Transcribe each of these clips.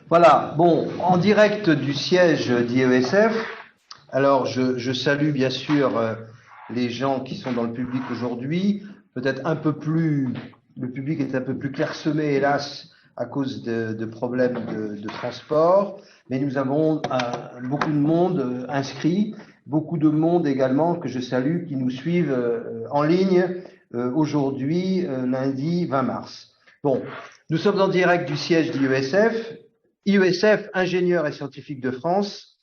Voilà, bon, en direct du siège d'IESF, alors je salue bien sûr les gens qui sont dans le public aujourd'hui, peut-être un peu plus, le public est un peu plus clairsemé hélas à cause de problèmes de transport, mais nous avons beaucoup de monde inscrit, beaucoup de monde également que je salue qui nous suivent en ligne aujourd'hui, lundi 20 mars. Bon, nous sommes en direct du siège d'IESF. IESF, Ingénieurs et Scientifiques de France,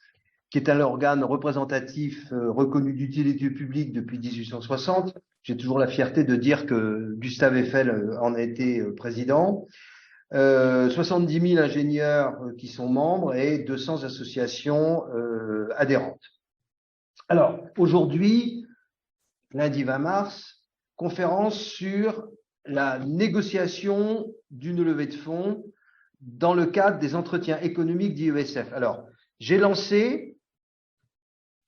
qui est un organe représentatif reconnu d'utilité publique depuis 1860. J'ai toujours la fierté de dire que Gustave Eiffel en a été président. 70 000 ingénieurs qui sont membres et 200 associations adhérentes. Alors, aujourd'hui, lundi 20 mars, conférence sur la négociation d'une levée de fonds dans le cadre des entretiens économiques d'IESF. Alors, j'ai lancé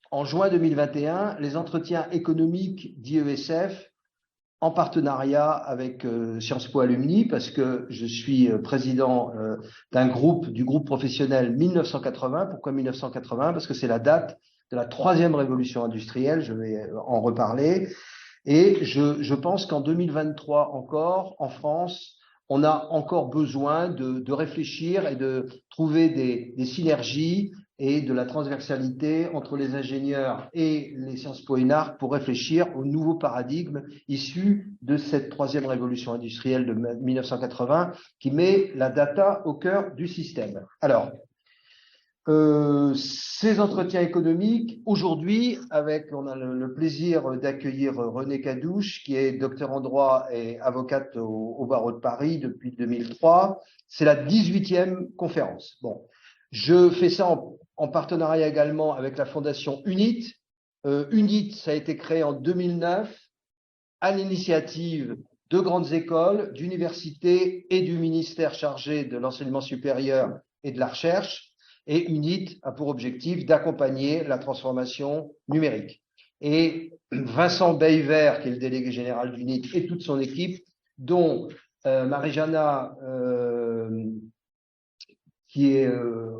en juin 2021 les entretiens économiques d'IESF en partenariat avec Sciences Po Alumni, parce que je suis président du groupe professionnel 1980. Pourquoi 1980? Parce que c'est la date de la troisième révolution industrielle, je vais en reparler. Et je pense qu'en 2023 encore, en France, on a encore besoin de réfléchir et de trouver des synergies et de la transversalité entre les ingénieurs et les Sciences Po Énarques pour réfléchir au nouveau paradigme issu de cette troisième révolution industrielle de 1980 qui met la data au cœur du système. Alors, ces entretiens économiques, aujourd'hui, on a le plaisir d'accueillir Renée Cadouche, qui est docteur en droit et avocate au barreau de Paris depuis 2003. C'est la 18e conférence. Bon, je fais ça en partenariat également avec la fondation UNIT. UNIT, ça a été créé en 2009 à l'initiative de grandes écoles, d'universités et du ministère chargé de l'enseignement supérieur et de la recherche. Et UNIT a pour objectif d'accompagner la transformation numérique. Et Vincent Bayver, qui est le délégué général d'UNIT, et toute son équipe, dont Marie-Jana, qui est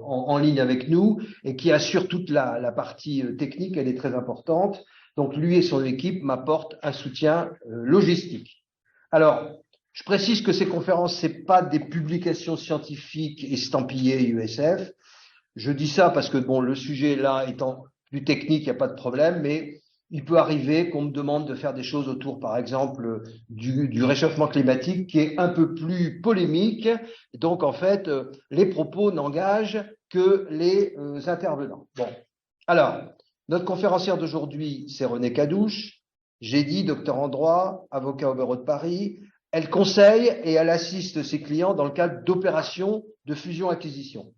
en ligne avec nous et qui assure toute la partie technique, elle est très importante. Donc lui et son équipe m'apportent un soutien logistique. Alors, je précise que ces conférences, c'est pas des publications scientifiques estampillées USF. Je dis ça parce que bon, le sujet là étant plus technique, il n'y a pas de problème, mais il peut arriver qu'on me demande de faire des choses autour, par exemple, du réchauffement climatique, qui est un peu plus polémique. Donc, en fait, les propos n'engagent que les intervenants. Bon, alors, notre conférencière d'aujourd'hui, c'est Renée Cadouche. J'ai dit, docteur en droit, avocat au barreau de Paris. Elle conseille et elle assiste ses clients dans le cadre d'opérations de fusion-acquisition.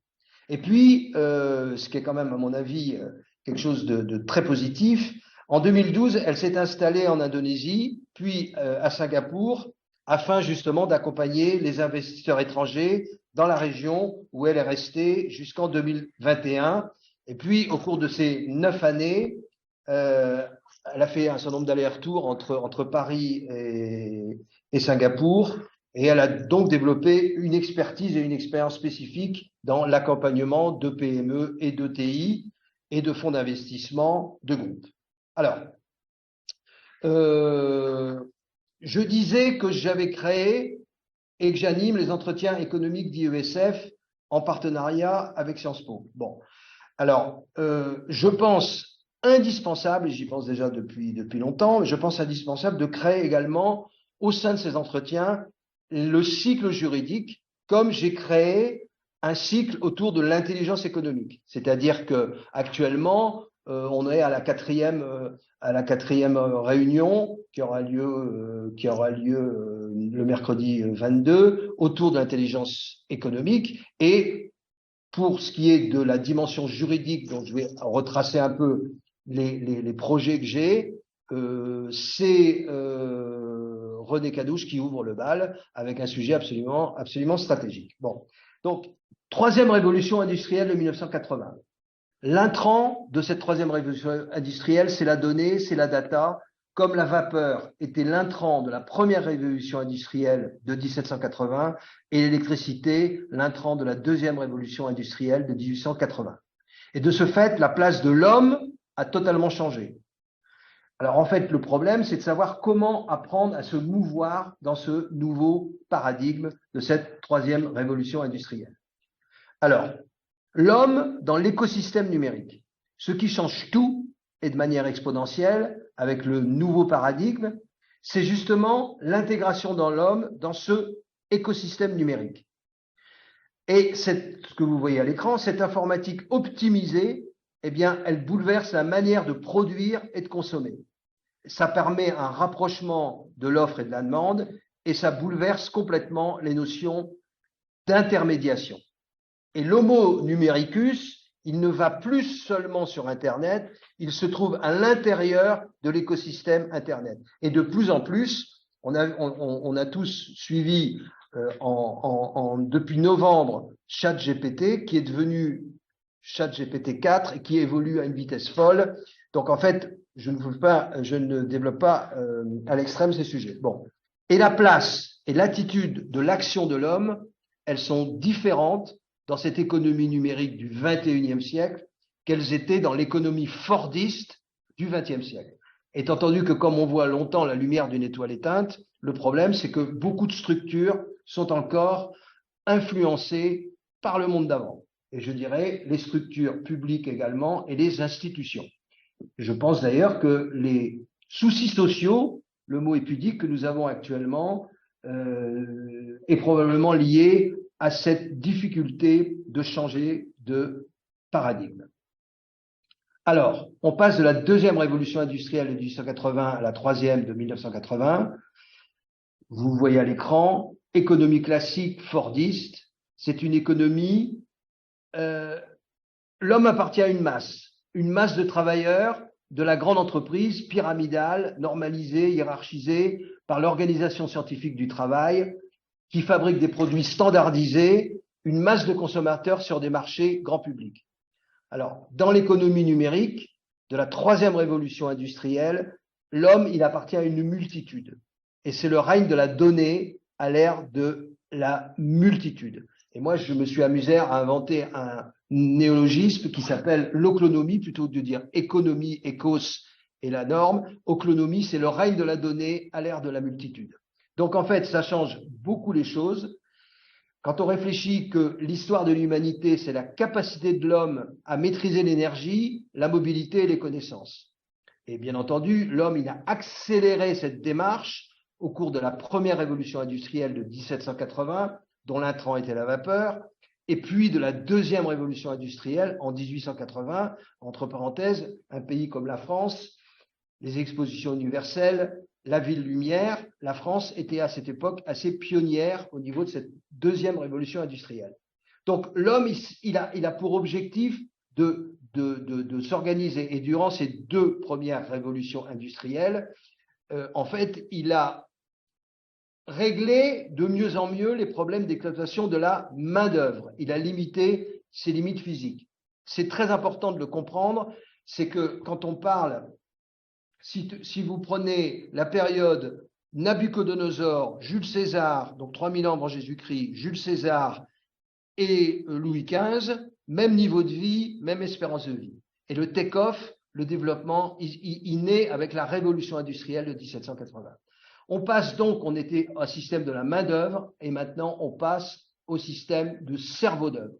Et puis, ce qui est quand même, à mon avis, quelque chose de très positif, en 2012, elle s'est installée en Indonésie, puis à Singapour, afin justement d'accompagner les investisseurs étrangers dans la région où elle est restée jusqu'en 2021. Et puis, au cours de ces 9 années, elle a fait un certain nombre d'allers-retours entre Paris et Singapour. Et elle a donc développé une expertise et une expérience spécifique dans l'accompagnement de PME et d'ETI et de fonds d'investissement de groupe. Alors, je disais que j'avais créé et que j'anime les entretiens économiques d'IESF en partenariat avec Sciences Po. Bon, alors, je pense indispensable, et j'y pense déjà depuis longtemps, mais je pense indispensable de créer également au sein de ces entretiens le cycle juridique, comme j'ai créé un cycle autour de l'intelligence économique. C'est-à-dire que actuellement, on est à la quatrième réunion qui aura lieu le mercredi 22 autour de l'intelligence économique. Et pour ce qui est de la dimension juridique, dont je vais retracer un peu les projets que j'ai, c'est Renée Cadouche qui ouvre le bal avec un sujet absolument stratégique. Bon, donc troisième révolution industrielle de 1980. L'intrant de cette troisième révolution industrielle, c'est la donnée, c'est la data, comme la vapeur était l'intrant de la première révolution industrielle de 1780 et l'électricité l'intrant de la deuxième révolution industrielle de 1880. Et de ce fait, la place de l'homme a totalement changé. Alors en fait, le problème, c'est de savoir comment apprendre à se mouvoir dans ce nouveau paradigme de cette troisième révolution industrielle. Alors, l'homme dans l'écosystème numérique, ce qui change tout et de manière exponentielle avec le nouveau paradigme, c'est justement l'intégration dans l'homme dans ce écosystème numérique. Et ce que vous voyez à l'écran, cette informatique optimisée, eh bien, elle bouleverse la manière de produire et de consommer. Ça permet un rapprochement de l'offre et de la demande et ça bouleverse complètement les notions d'intermédiation. Et l'homo numericus, il ne va plus seulement sur Internet, il se trouve à l'intérieur de l'écosystème Internet. Et de plus en plus, on a tous suivi depuis novembre ChatGPT, qui est devenu ChatGPT 4 et qui évolue à une vitesse folle. Donc en fait, je ne développe pas à l'extrême ces sujets. Bon. Et la place et l'attitude de l'action de l'homme, elles sont différentes dans cette économie numérique du 21e siècle qu'elles étaient dans l'économie fordiste du 20e siècle. Étant entendu que comme on voit longtemps la lumière d'une étoile éteinte, le problème c'est que beaucoup de structures sont encore influencées par le monde d'avant. Et je dirais les structures publiques également et les institutions. Je pense d'ailleurs que les soucis sociaux, le mot est pudique, que nous avons actuellement, est probablement lié à cette difficulté de changer de paradigme. Alors, on passe de la deuxième révolution industrielle de 1880 à la troisième de 1980. Vous voyez à l'écran, économie classique fordiste, c'est une économie, l'homme appartient à une masse de travailleurs de la grande entreprise pyramidale, normalisée, hiérarchisée par l'organisation scientifique du travail, qui fabrique des produits standardisés, une masse de consommateurs sur des marchés grand public. Alors, dans l'économie numérique de la troisième révolution industrielle, l'homme, il appartient à une multitude. Et c'est le règne de la donnée à l'ère de la multitude. Et moi, je me suis amusé à inventer un néologisme qui s'appelle l'oclonomie, plutôt que de dire économie, écos et la norme. Oclonomie, c'est le règne de la donnée à l'ère de la multitude. Donc, en fait, ça change beaucoup les choses. Quand on réfléchit que l'histoire de l'humanité, c'est la capacité de l'homme à maîtriser l'énergie, la mobilité et les connaissances. Et bien entendu, l'homme, il a accéléré cette démarche au cours de la première révolution industrielle de 1780, dont l'intrant était la vapeur, et puis de la deuxième révolution industrielle en 1880, entre parenthèses, un pays comme la France, les expositions universelles, la ville lumière, la France était à cette époque assez pionnière au niveau de cette deuxième révolution industrielle. Donc l'homme, il a pour objectif de s'organiser. Et durant ces deux premières révolutions industrielles, en fait, il a réglé de mieux en mieux les problèmes d'exploitation de la main-d'œuvre. Il a limité ses limites physiques. C'est très important de le comprendre, c'est que quand on parle, si vous prenez la période Nabuchodonosor, Jules César, donc 3000 ans avant Jésus-Christ, Jules César et Louis XV, même niveau de vie, même espérance de vie. Et le take-off, le développement, il naît avec la révolution industrielle de 1780. On passe donc, on était au système de la main-d'œuvre et maintenant on passe au système de cerveau d'œuvre.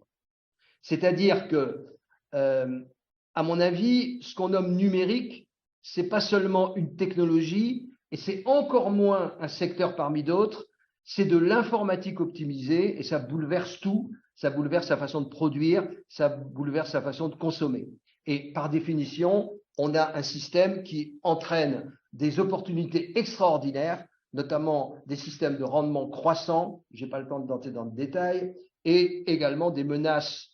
C'est-à-dire que, à mon avis, ce qu'on nomme numérique, c'est pas seulement une technologie et c'est encore moins un secteur parmi d'autres, c'est de l'informatique optimisée et ça bouleverse tout, ça bouleverse sa façon de produire, ça bouleverse sa façon de consommer. Et par définition, on a un système qui entraîne des opportunités extraordinaires, notamment des systèmes de rendement croissant, je n'ai pas le temps d'entrer dans le détail, et également des menaces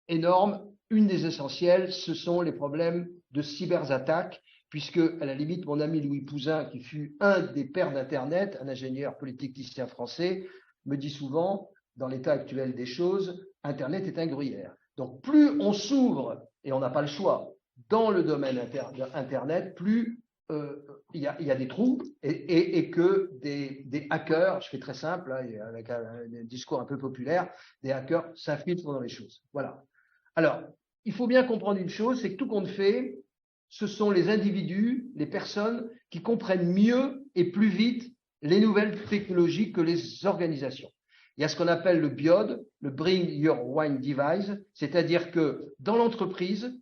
énormes. Une des essentielles, ce sont les problèmes de cyberattaques, puisque, à la limite, mon ami Louis Pouzin, qui fut un des pères d'Internet, un ingénieur polytechnicien français, me dit souvent, dans l'état actuel des choses, Internet est un gruyère. Donc, plus on s'ouvre, et on n'a pas le choix, dans le domaine Internet, plus il y a des trous et que des hackers, je fais très simple, hein, avec un discours un peu populaire, des hackers s'infiltrent dans les choses. Voilà. Alors, il faut bien comprendre une chose, c'est que tout compte fait, ce sont les individus, les personnes qui comprennent mieux et plus vite les nouvelles technologies que les organisations. Il y a ce qu'on appelle le BYOD, le Bring Your Wine Device, c'est-à-dire que dans l'entreprise,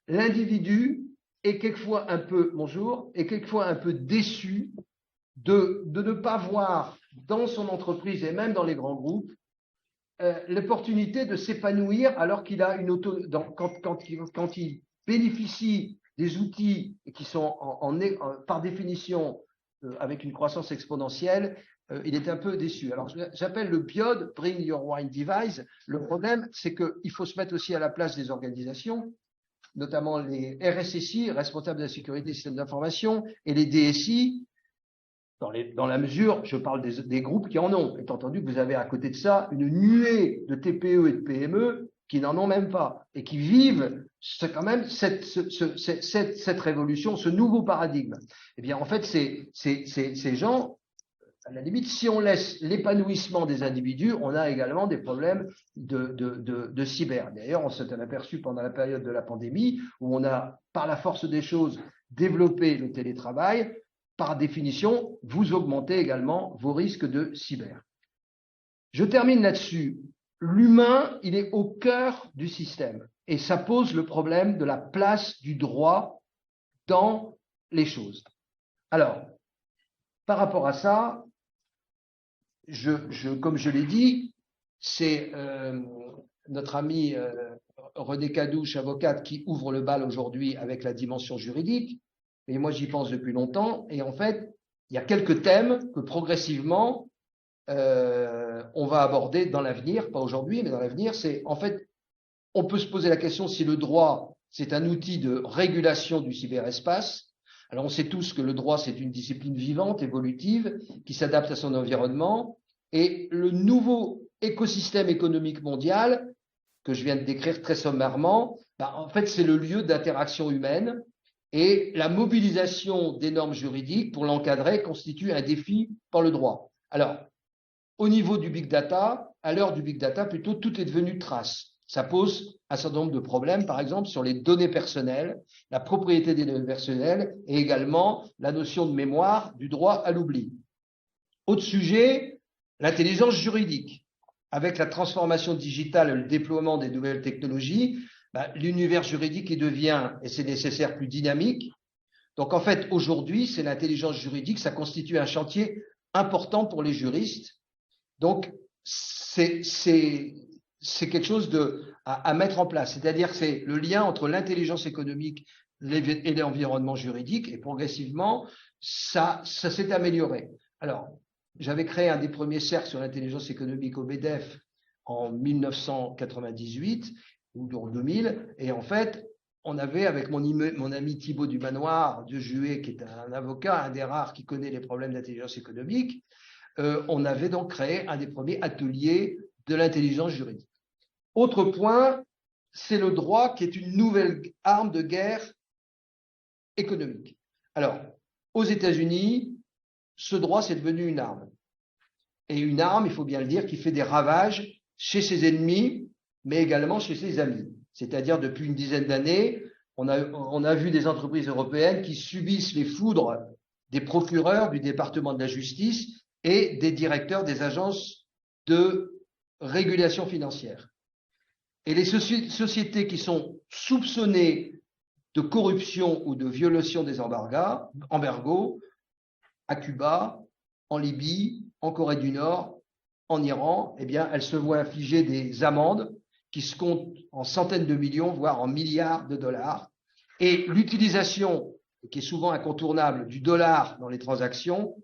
l'individu est quelquefois un peu, bonjour, est quelquefois un peu déçu de ne pas voir dans son entreprise et même dans les grands groupes l'opportunité de s'épanouir alors qu'il a une quand il bénéficie des outils qui sont par définition avec une croissance exponentielle, il est un peu déçu. Alors, j'appelle le BYOD, Bring Your Wine Device. Le problème, c'est qu'il faut se mettre aussi à la place des organisations, notamment les RSSI, responsables de la sécurité des systèmes d'information, et les DSI, dans la mesure, je parle des groupes qui en ont. Étant entendu que vous avez à côté de ça une nuée de TPE et de PME qui n'en ont même pas et qui vivent quand même cette révolution, ce nouveau paradigme. Eh bien, en fait, ces gens, à la limite, si on laisse l'épanouissement des individus, on a également des problèmes de cyber. D'ailleurs, on s'est aperçu pendant la période de la pandémie où on a, par la force des choses, développé le télétravail. Par définition, vous augmentez également vos risques de cyber. Je termine là-dessus. L'humain, il est au cœur du système et ça pose le problème de la place du droit dans les choses. Alors, par rapport à ça, comme je l'ai dit, c'est notre ami René Cadouche, avocate, qui ouvre le bal aujourd'hui avec la dimension juridique. Et moi, j'y pense depuis longtemps. Et en fait, il y a quelques thèmes que progressivement, on va aborder dans l'avenir, pas aujourd'hui, mais dans l'avenir. C'est en fait, on peut se poser la question si le droit, c'est un outil de régulation du cyberespace. Alors, on sait tous que le droit, c'est une discipline vivante, évolutive, qui s'adapte à son environnement. Et le nouveau écosystème économique mondial, que je viens de décrire très sommairement, en fait, c'est le lieu d'interaction humaine. Et la mobilisation des normes juridiques pour l'encadrer constitue un défi pour le droit. Alors, au niveau du big data, à l'heure du big data, plutôt, tout est devenu trace. Ça pose un certain nombre de problèmes, par exemple, sur les données personnelles, la propriété des données personnelles et également la notion de mémoire, du droit à l'oubli. Autre sujet, l'intelligence juridique. Avec la transformation digitale et le déploiement des nouvelles technologies, l'univers juridique devient, et c'est nécessaire, plus dynamique. Donc, en fait, aujourd'hui, c'est l'intelligence juridique, ça constitue un chantier important pour les juristes. Donc, c'est quelque chose à mettre en place. C'est-à-dire que c'est le lien entre l'intelligence économique et l'environnement juridique, et progressivement, ça s'est amélioré. Alors, j'avais créé un des premiers cercles sur l'intelligence économique au MEDEF en 1998, ou en 2000, et en fait, on avait avec mon ami Thibaut Dumanoir de Juet, qui est un avocat, un des rares qui connaît les problèmes d'intelligence économique, on avait donc créé un des premiers ateliers de l'intelligence juridique. Autre point, c'est le droit qui est une nouvelle arme de guerre économique. Alors, aux États-Unis, ce droit, c'est devenu une arme. Et une arme, il faut bien le dire, qui fait des ravages chez ses ennemis, mais également chez ses amis. C'est-à-dire, depuis une dizaine d'années, on a vu des entreprises européennes qui subissent les foudres des procureurs du département de la justice et des directeurs des agences de régulation financière. Et les sociétés qui sont soupçonnées de corruption ou de violation des embargos, à Cuba, en Libye, en Corée du Nord, en Iran, eh bien, elles se voient infliger des amendes qui se comptent en centaines de millions, voire en milliards de dollars. Et l'utilisation, qui est souvent incontournable, du dollar dans les transactions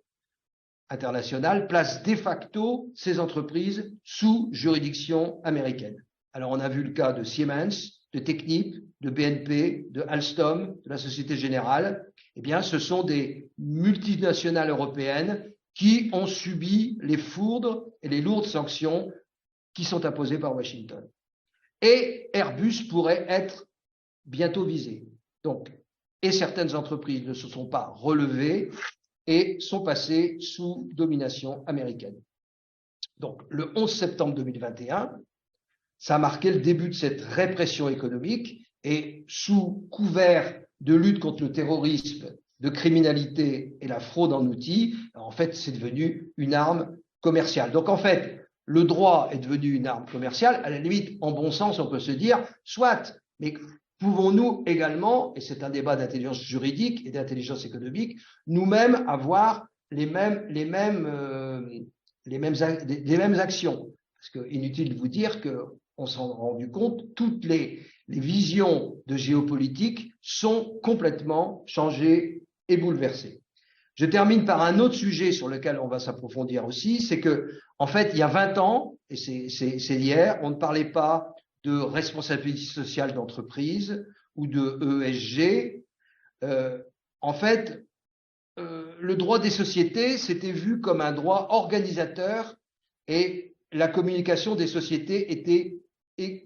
internationales place de facto ces entreprises sous juridiction américaine. Alors, on a vu le cas de Siemens, de Technip, de BNP, de Alstom, de la Société Générale. Eh bien, ce sont des multinationales européennes qui ont subi les foudres et les lourdes sanctions qui sont imposées par Washington. Et Airbus pourrait être bientôt visé. Donc, et certaines entreprises ne se sont pas relevées et sont passées sous domination américaine. Donc, le 11 septembre 2021, ça a marqué le début de cette répression économique et sous couvert de lutte contre le terrorisme, de criminalité et la fraude en outils, en fait, c'est devenu une arme commerciale. Donc, en fait, le droit est devenu une arme commerciale. À la limite, en bon sens, on peut se dire, soit, mais pouvons-nous également, et c'est un débat d'intelligence juridique et d'intelligence économique, nous-mêmes avoir les mêmes actions? Parce que inutile de vous dire qu'on s'en est rendu compte, toutes les visions de géopolitique sont complètement changées et bouleversées. Je termine par un autre sujet sur lequel on va s'approfondir aussi, c'est que, en fait, il y a 20 ans, et c'est hier, on ne parlait pas de responsabilité sociale d'entreprise ou de ESG. En fait, le droit des sociétés, c'était vu comme un droit organisateur et la communication des sociétés était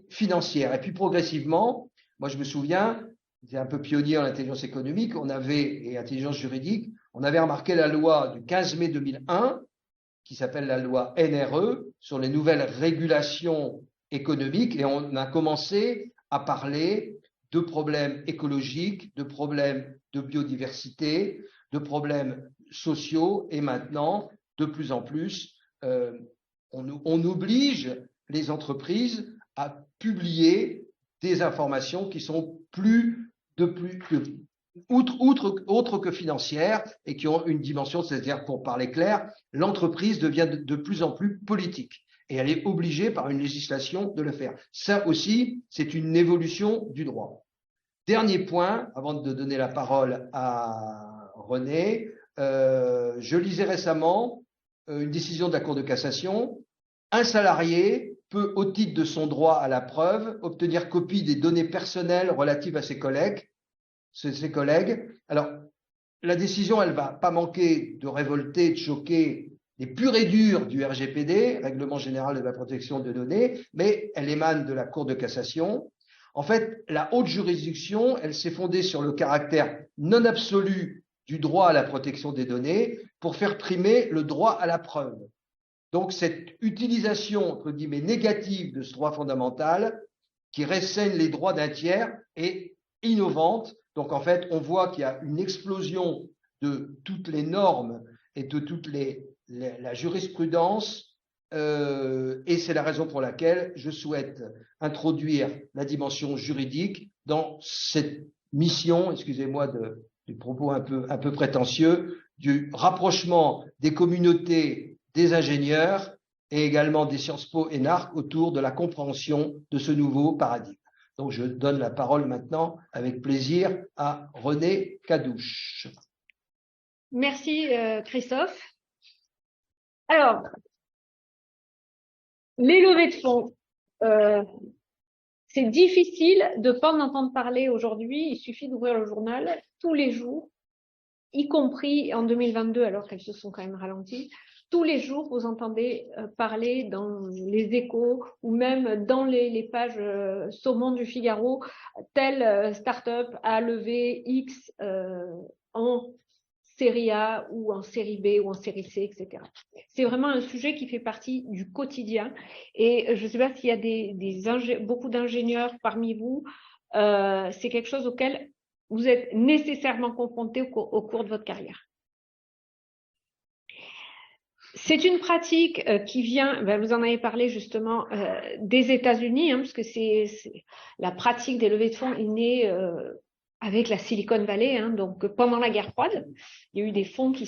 financière. Et puis progressivement, moi je me souviens, j'étais un peu pionnier en intelligence économique, et intelligence juridique, on avait remarqué la loi du 15 mai 2001, qui s'appelle la loi NRE, sur les nouvelles régulations économiques, et on a commencé à parler de problèmes écologiques, de problèmes de biodiversité, de problèmes sociaux, et maintenant, de plus en plus, on oblige les entreprises à publier des informations qui sont autres que financières et qui ont une dimension, c'est-à-dire, pour parler clair, l'entreprise devient de plus en plus politique et elle est obligée par une législation de le faire. Ça aussi, c'est une évolution du droit. Dernier point, avant de donner la parole à René, je lisais récemment une décision de la Cour de cassation. Un salarié peut, au titre de son droit à la preuve, obtenir copie des données personnelles relatives à ses collègues. Alors, la décision, elle va pas manquer de révolter, de choquer les purs et durs du RGPD, Règlement général de la protection des données, mais elle émane de la Cour de cassation. En fait, la haute juridiction, elle s'est fondée sur le caractère non absolu du droit à la protection des données pour faire primer le droit à la preuve. Donc, cette utilisation, entre guillemets, négative de ce droit fondamental qui restreigne les droits d'un tiers est innovante. Donc, en fait, on voit qu'il y a une explosion de toutes les normes et de toute la jurisprudence. Et c'est la raison pour laquelle je souhaite introduire la dimension juridique dans cette mission, excusez-moi du propos un peu prétentieux, du rapprochement des communautés des ingénieurs et également des Sciences Po et NARC autour de la compréhension de ce nouveau paradigme. Donc, je donne la parole maintenant avec plaisir à René Cadouche. Merci Christophe. Alors, les levées de fonds, c'est difficile de ne pas en entendre parler aujourd'hui. Il suffit d'ouvrir le journal tous les jours, y compris en 2022, alors qu'elles se sont quand même ralenties. Tous les jours, vous entendez parler dans les Échos ou même dans les pages saumon du Figaro, telle start-up a levé X en série A ou en série B ou en série C, etc. C'est vraiment un sujet qui fait partie du quotidien. Et je ne sais pas s'il y a beaucoup d'ingénieurs parmi vous, c'est quelque chose auquel vous êtes nécessairement confrontés au cours de votre carrière. C'est une pratique qui vient, vous en avez parlé justement, des États-Unis, parce que la pratique des levées de fonds est née avec la Silicon Valley, donc pendant la guerre froide. Il y a eu des fonds qui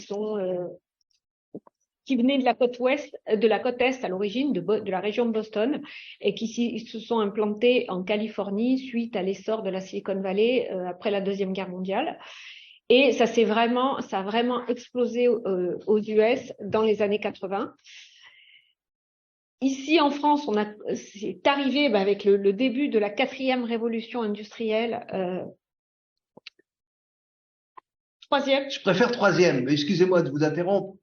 venaient de la côte ouest, de la côte est à l'origine, de la région de Boston, et qui se sont implantés en Californie suite à l'essor de la Silicon Valley après la Deuxième Guerre mondiale. Et ça a vraiment explosé aux US dans les années 80. Ici en France, c'est arrivé avec le début de la 4e révolution industrielle. Troisième. Je préfère troisième, mais excusez-moi de vous interrompre.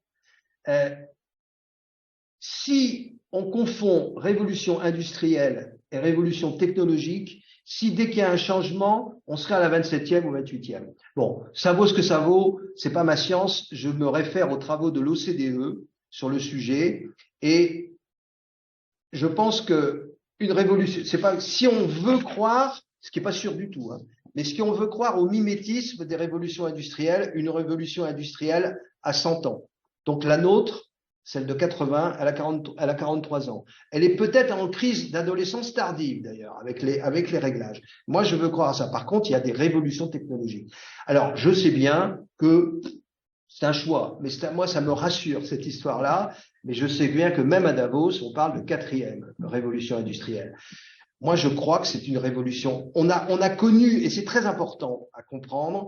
Si on confond révolution industrielle et révolution technologique, si dès qu'il y a un changement, on serait à la 27e ou 28e. Bon, ça vaut ce que ça vaut, c'est pas ma science, je me réfère aux travaux de l'OCDE sur le sujet, et je pense que une révolution, c'est pas, si on veut croire, ce qui n'est pas sûr du tout, hein, mais si on veut croire au mimétisme des révolutions industrielles, une révolution industrielle à 100 ans. Donc la nôtre, celle de 80, elle a 43 ans. Elle est peut-être en crise d'adolescence tardive, d'ailleurs, avec les réglages. Moi, je veux croire à ça. Par contre, il y a des révolutions technologiques. Alors, je sais bien que c'est un choix, mais moi, ça me rassure, cette histoire-là. Mais je sais bien que même à Davos, on parle de 4e révolution industrielle. Moi, je crois que c'est une révolution. On a connu, et c'est très important à comprendre,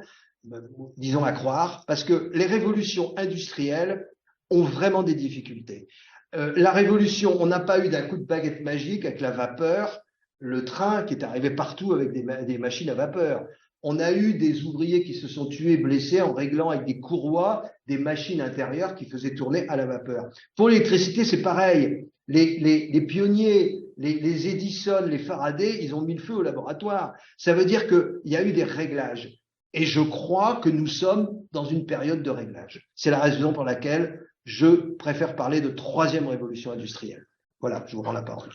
disons à croire, parce que les révolutions industrielles ont vraiment des difficultés. La révolution, on n'a pas eu d'un coup de baguette magique avec la vapeur, le train qui est arrivé partout avec des machines à vapeur. On a eu des ouvriers qui se sont tués, blessés en réglant avec des courroies des machines intérieures qui faisaient tourner à la vapeur. Pour l'électricité, c'est pareil. Les pionniers, les Edison, les Faraday, ils ont mis le feu au laboratoire. Ça veut dire qu'il y a eu des réglages. Et je crois que nous sommes dans une période de réglage. C'est la raison pour laquelle je préfère parler de 3e révolution industrielle. Voilà, je vous rends la parole.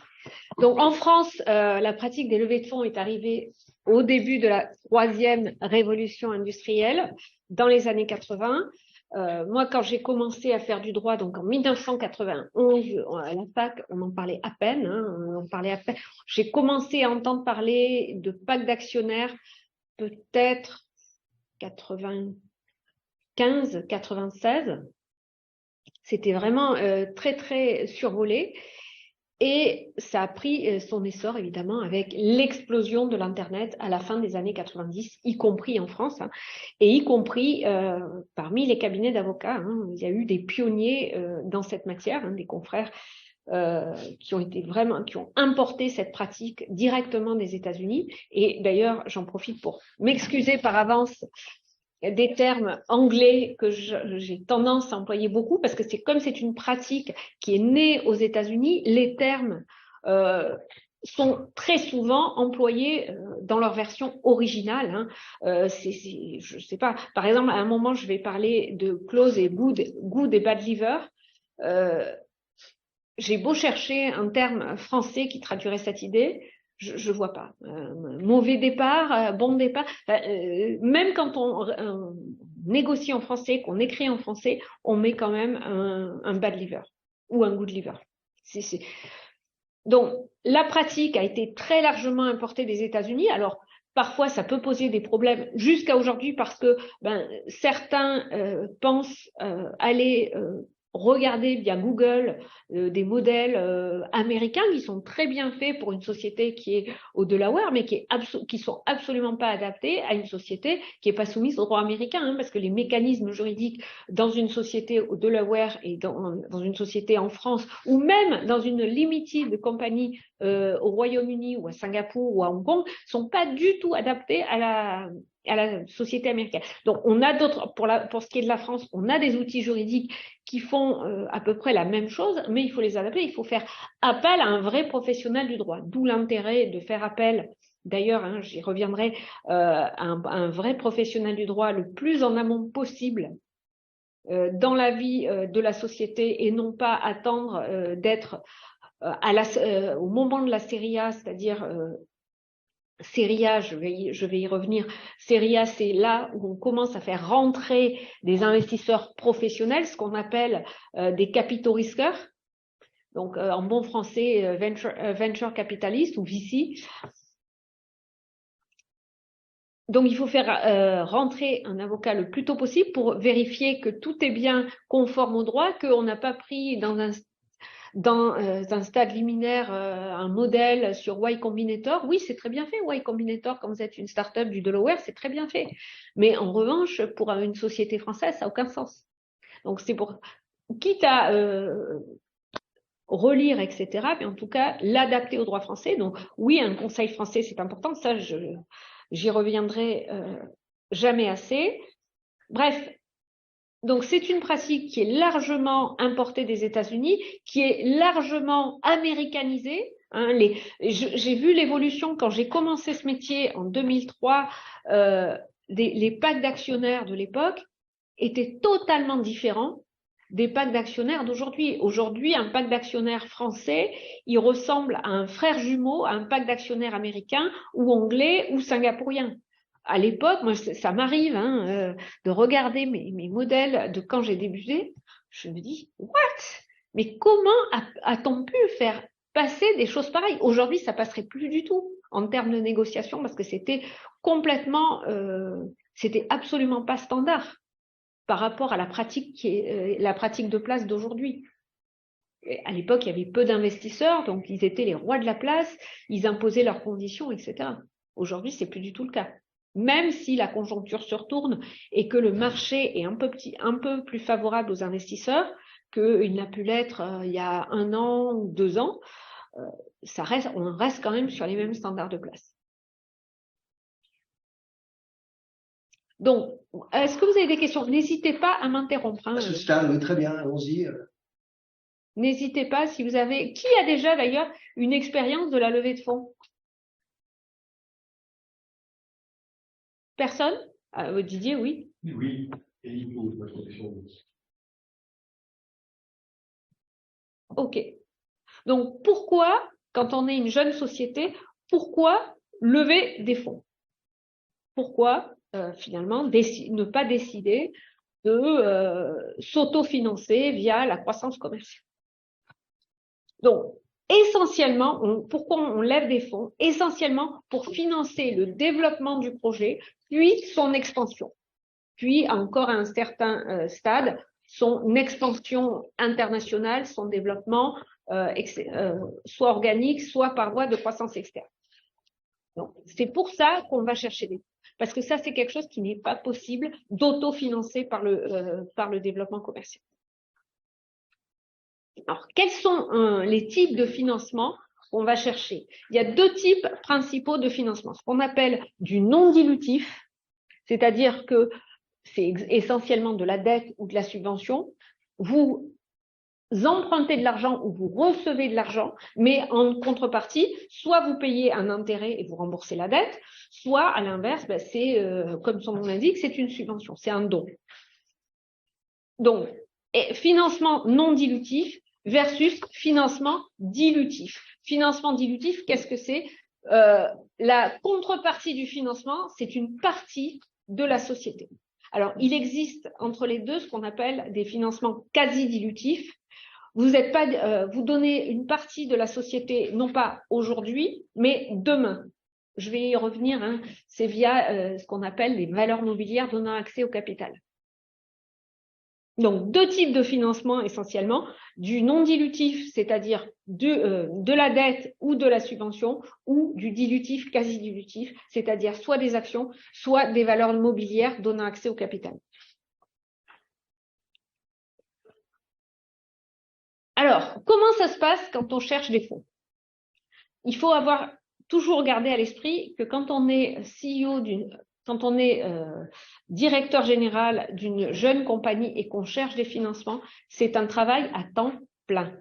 Donc en France, la pratique des levées de fonds est arrivée au début de la 3e révolution industrielle, dans les années 80. Moi, quand j'ai commencé à faire du droit, donc en 1991, à la fac, on en parlait à peine. J'ai commencé à entendre parler de pacte d'actionnaires, peut-être 95, 96. C'était vraiment très, très survolé. Et ça a pris son essor, évidemment, avec l'explosion de l'Internet à la fin des années 90, y compris en France, hein, et y compris parmi les cabinets d'avocats. Hein. Il y a eu des pionniers dans cette matière, hein, des confrères qui ont importé cette pratique directement des États-Unis. Et d'ailleurs, j'en profite pour m'excuser par avance des termes anglais que j'ai tendance à employer beaucoup parce que c'est une pratique qui est née aux États-Unis, les termes sont très souvent employés dans leur version originale. Hein. Je sais pas, par exemple, à un moment, je vais parler de close et good et bad liver. J'ai beau chercher un terme français qui traduirait cette idée, je vois pas. Mauvais départ, bon départ. Même quand on négocie en français, qu'on écrit en français, on met quand même un bad liver ou un good liver. Donc, la pratique a été très largement importée des États-Unis. Alors, parfois, ça peut poser des problèmes jusqu'à aujourd'hui parce que certains pensent aller regarder via Google des modèles américains qui sont très bien faits pour une société qui est au Delaware, mais qui sont absolument pas adaptés à une société qui est pas soumise au droit américain, hein, parce que les mécanismes juridiques dans une société au Delaware et dans une société en France, ou même dans une limited compagnie au Royaume-Uni ou à Singapour ou à Hong Kong, sont pas du tout adaptés à la société américaine. Donc, on a pour ce qui est de la France, on a des outils juridiques qui font à peu près la même chose, mais il faut les adapter, il faut faire appel à un vrai professionnel du droit. D'où l'intérêt de faire appel, d'ailleurs, hein, j'y reviendrai, à un vrai professionnel du droit le plus en amont possible dans la vie de la société et non pas attendre d'être au moment de la Série A, c'est-à-dire Série A, je vais y revenir. Série A, c'est là où on commence à faire rentrer des investisseurs professionnels, ce qu'on appelle des capitaux risqueurs. Donc, en bon français, venture capitalist ou VC. Donc, il faut faire rentrer un avocat le plus tôt possible pour vérifier que tout est bien conforme au droit, qu'on n'a pas pris dans un stade liminaire un modèle sur Y Combinator. Oui, c'est très bien fait, Y Combinator, quand vous êtes une start-up du Delaware, c'est très bien fait. Mais en revanche, pour une société française, ça n'a aucun sens. Donc, c'est pour, quitte à relire, etc., mais en tout cas, l'adapter au droit français. Donc, oui, un conseil français, c'est important. Ça, j'y reviendrai jamais assez. Bref. Donc, c'est une pratique qui est largement importée des États-Unis, qui est largement américanisée. J'ai vu l'évolution quand j'ai commencé ce métier en 2003. Les packs d'actionnaires de l'époque étaient totalement différents des packs d'actionnaires d'aujourd'hui. Aujourd'hui, un pack d'actionnaires français, il ressemble à un frère jumeau, à un pack d'actionnaires américain ou anglais ou singapourien. À l'époque, moi, ça m'arrive de regarder mes modèles de quand j'ai débuté. Je me dis, what? Mais comment a-t-on pu faire passer des choses pareilles? Aujourd'hui, ça passerait plus du tout en termes de négociation parce que c'était complètement, c'était absolument pas standard par rapport à la pratique qui est la pratique de place d'aujourd'hui. À l'époque, il y avait peu d'investisseurs, donc ils étaient les rois de la place, ils imposaient leurs conditions, etc. Aujourd'hui, c'est plus du tout le cas. Même si la conjoncture se retourne et que le marché est un peu plus favorable aux investisseurs qu'il n'a pu l'être il y a 1 an ou 2 ans, on reste quand même sur les mêmes standards de place. Donc, est-ce que vous avez des questions? N'hésitez pas à m'interrompre. À ce stade, oui, très bien, allons-y. N'hésitez pas si vous avez... Qui a déjà d'ailleurs une expérience de la levée de fonds? Personne? Didier, oui. Oui, et il faut la protection. Ok. Donc, pourquoi, quand on est une jeune société, pourquoi lever des fonds? Pourquoi, finalement, ne pas décider de s'autofinancer via la croissance commerciale? Donc, essentiellement, pourquoi on lève des fonds? Essentiellement pour financer le développement du projet, puis son expansion. Puis, encore à un certain stade, son expansion internationale, son développement, soit organique, soit par voie de croissance externe. Donc, c'est pour ça qu'on va chercher des fonds. Parce que ça, c'est quelque chose qui n'est pas possible d'autofinancer par le développement commercial. Alors, quels sont les types de financement qu'on va chercher? Il y a 2 types principaux de financement. Ce qu'on appelle du non dilutif, c'est-à-dire que c'est essentiellement de la dette ou de la subvention. Vous empruntez de l'argent ou vous recevez de l'argent, mais en contrepartie, soit vous payez un intérêt et vous remboursez la dette, soit à l'inverse, c'est, comme son nom l'indique, c'est une subvention, c'est un don. Donc, financement non dilutif versus financement dilutif. Financement dilutif, qu'est-ce que c'est? La contrepartie du financement, c'est une partie de la société. Alors, il existe entre les deux ce qu'on appelle des financements quasi dilutifs. Vous donnez une partie de la société, non pas aujourd'hui, mais demain. Je vais y revenir, c'est via ce qu'on appelle les valeurs mobilières donnant accès au capital. Donc, 2 types de financement essentiellement, du non dilutif, c'est-à-dire de la dette ou de la subvention, ou du dilutif, quasi dilutif, c'est-à-dire soit des actions, soit des valeurs mobilières donnant accès au capital. Alors, comment ça se passe quand on cherche des fonds? Il faut toujours garder à l'esprit que quand on est CEO quand on est directeur général d'une jeune compagnie et qu'on cherche des financements, c'est un travail à temps plein.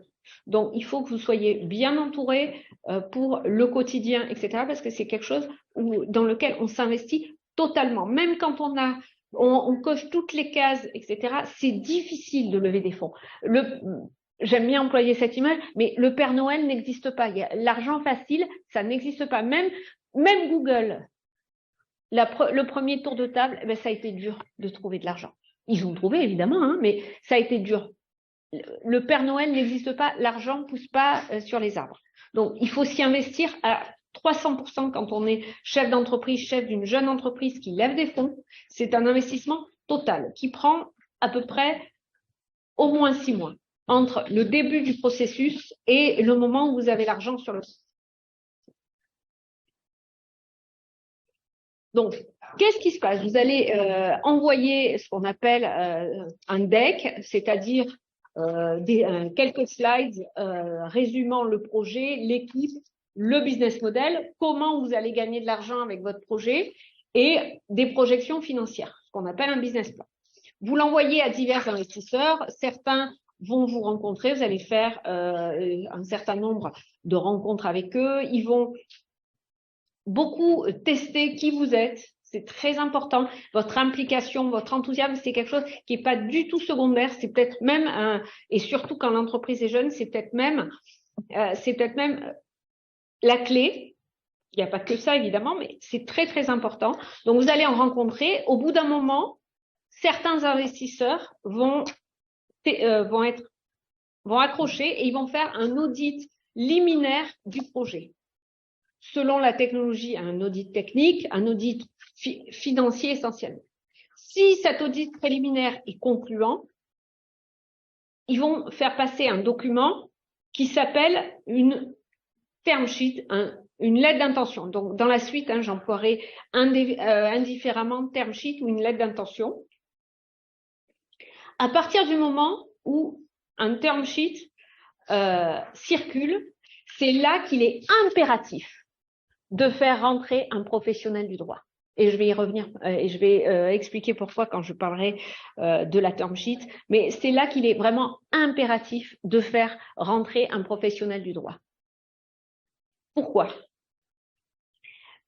Donc, il faut que vous soyez bien entouré pour le quotidien, etc. Parce que c'est quelque chose dans lequel on s'investit totalement. Même quand on coche toutes les cases, etc., c'est difficile de lever des fonds. J'aime bien employer cette image, mais le Père Noël n'existe pas. L'argent facile, ça n'existe pas. Même Google, le premier tour de table, ça a été dur de trouver de l'argent. Ils ont trouvé, évidemment, mais ça a été dur. Le Père Noël n'existe pas, l'argent ne pousse pas sur les arbres. Donc, il faut s'y investir à 300% quand on est chef d'entreprise, chef d'une jeune entreprise qui lève des fonds. C'est un investissement total qui prend à peu près au moins 6 mois. Entre le début du processus et le moment où vous avez l'argent sur le compte. Donc, qu'est-ce qui se passe? Vous allez envoyer ce qu'on appelle un deck, c'est-à-dire quelques slides résumant le projet, l'équipe, le business model, comment vous allez gagner de l'argent avec votre projet et des projections financières, ce qu'on appelle un business plan. Vous l'envoyez à divers investisseurs, certains vont vous rencontrer, vous allez faire un certain nombre de rencontres avec eux, ils vont beaucoup tester qui vous êtes, c'est très important, votre implication, votre enthousiasme, c'est quelque chose qui n'est pas du tout secondaire, c'est peut-être même, et surtout quand l'entreprise est jeune, c'est peut-être même la clé. Il n'y a pas que ça, évidemment, mais c'est très, très important. Donc, vous allez en rencontrer. Au bout d'un moment, certains investisseurs vont accrocher et ils vont faire un audit liminaire du projet. Selon la technologie, un audit technique, un audit financier essentiellement. Si cet audit préliminaire est concluant, ils vont faire passer un document qui s'appelle une term sheet, une lettre d'intention. Donc, dans la suite, j'emploierai indifféremment term sheet ou une lettre d'intention. À partir du moment où un term sheet circule, c'est là qu'il est impératif de faire rentrer un professionnel du droit. Et je vais y revenir et je vais expliquer pourquoi quand je parlerai de la term sheet. Mais c'est là qu'il est vraiment impératif de faire rentrer un professionnel du droit. Pourquoi?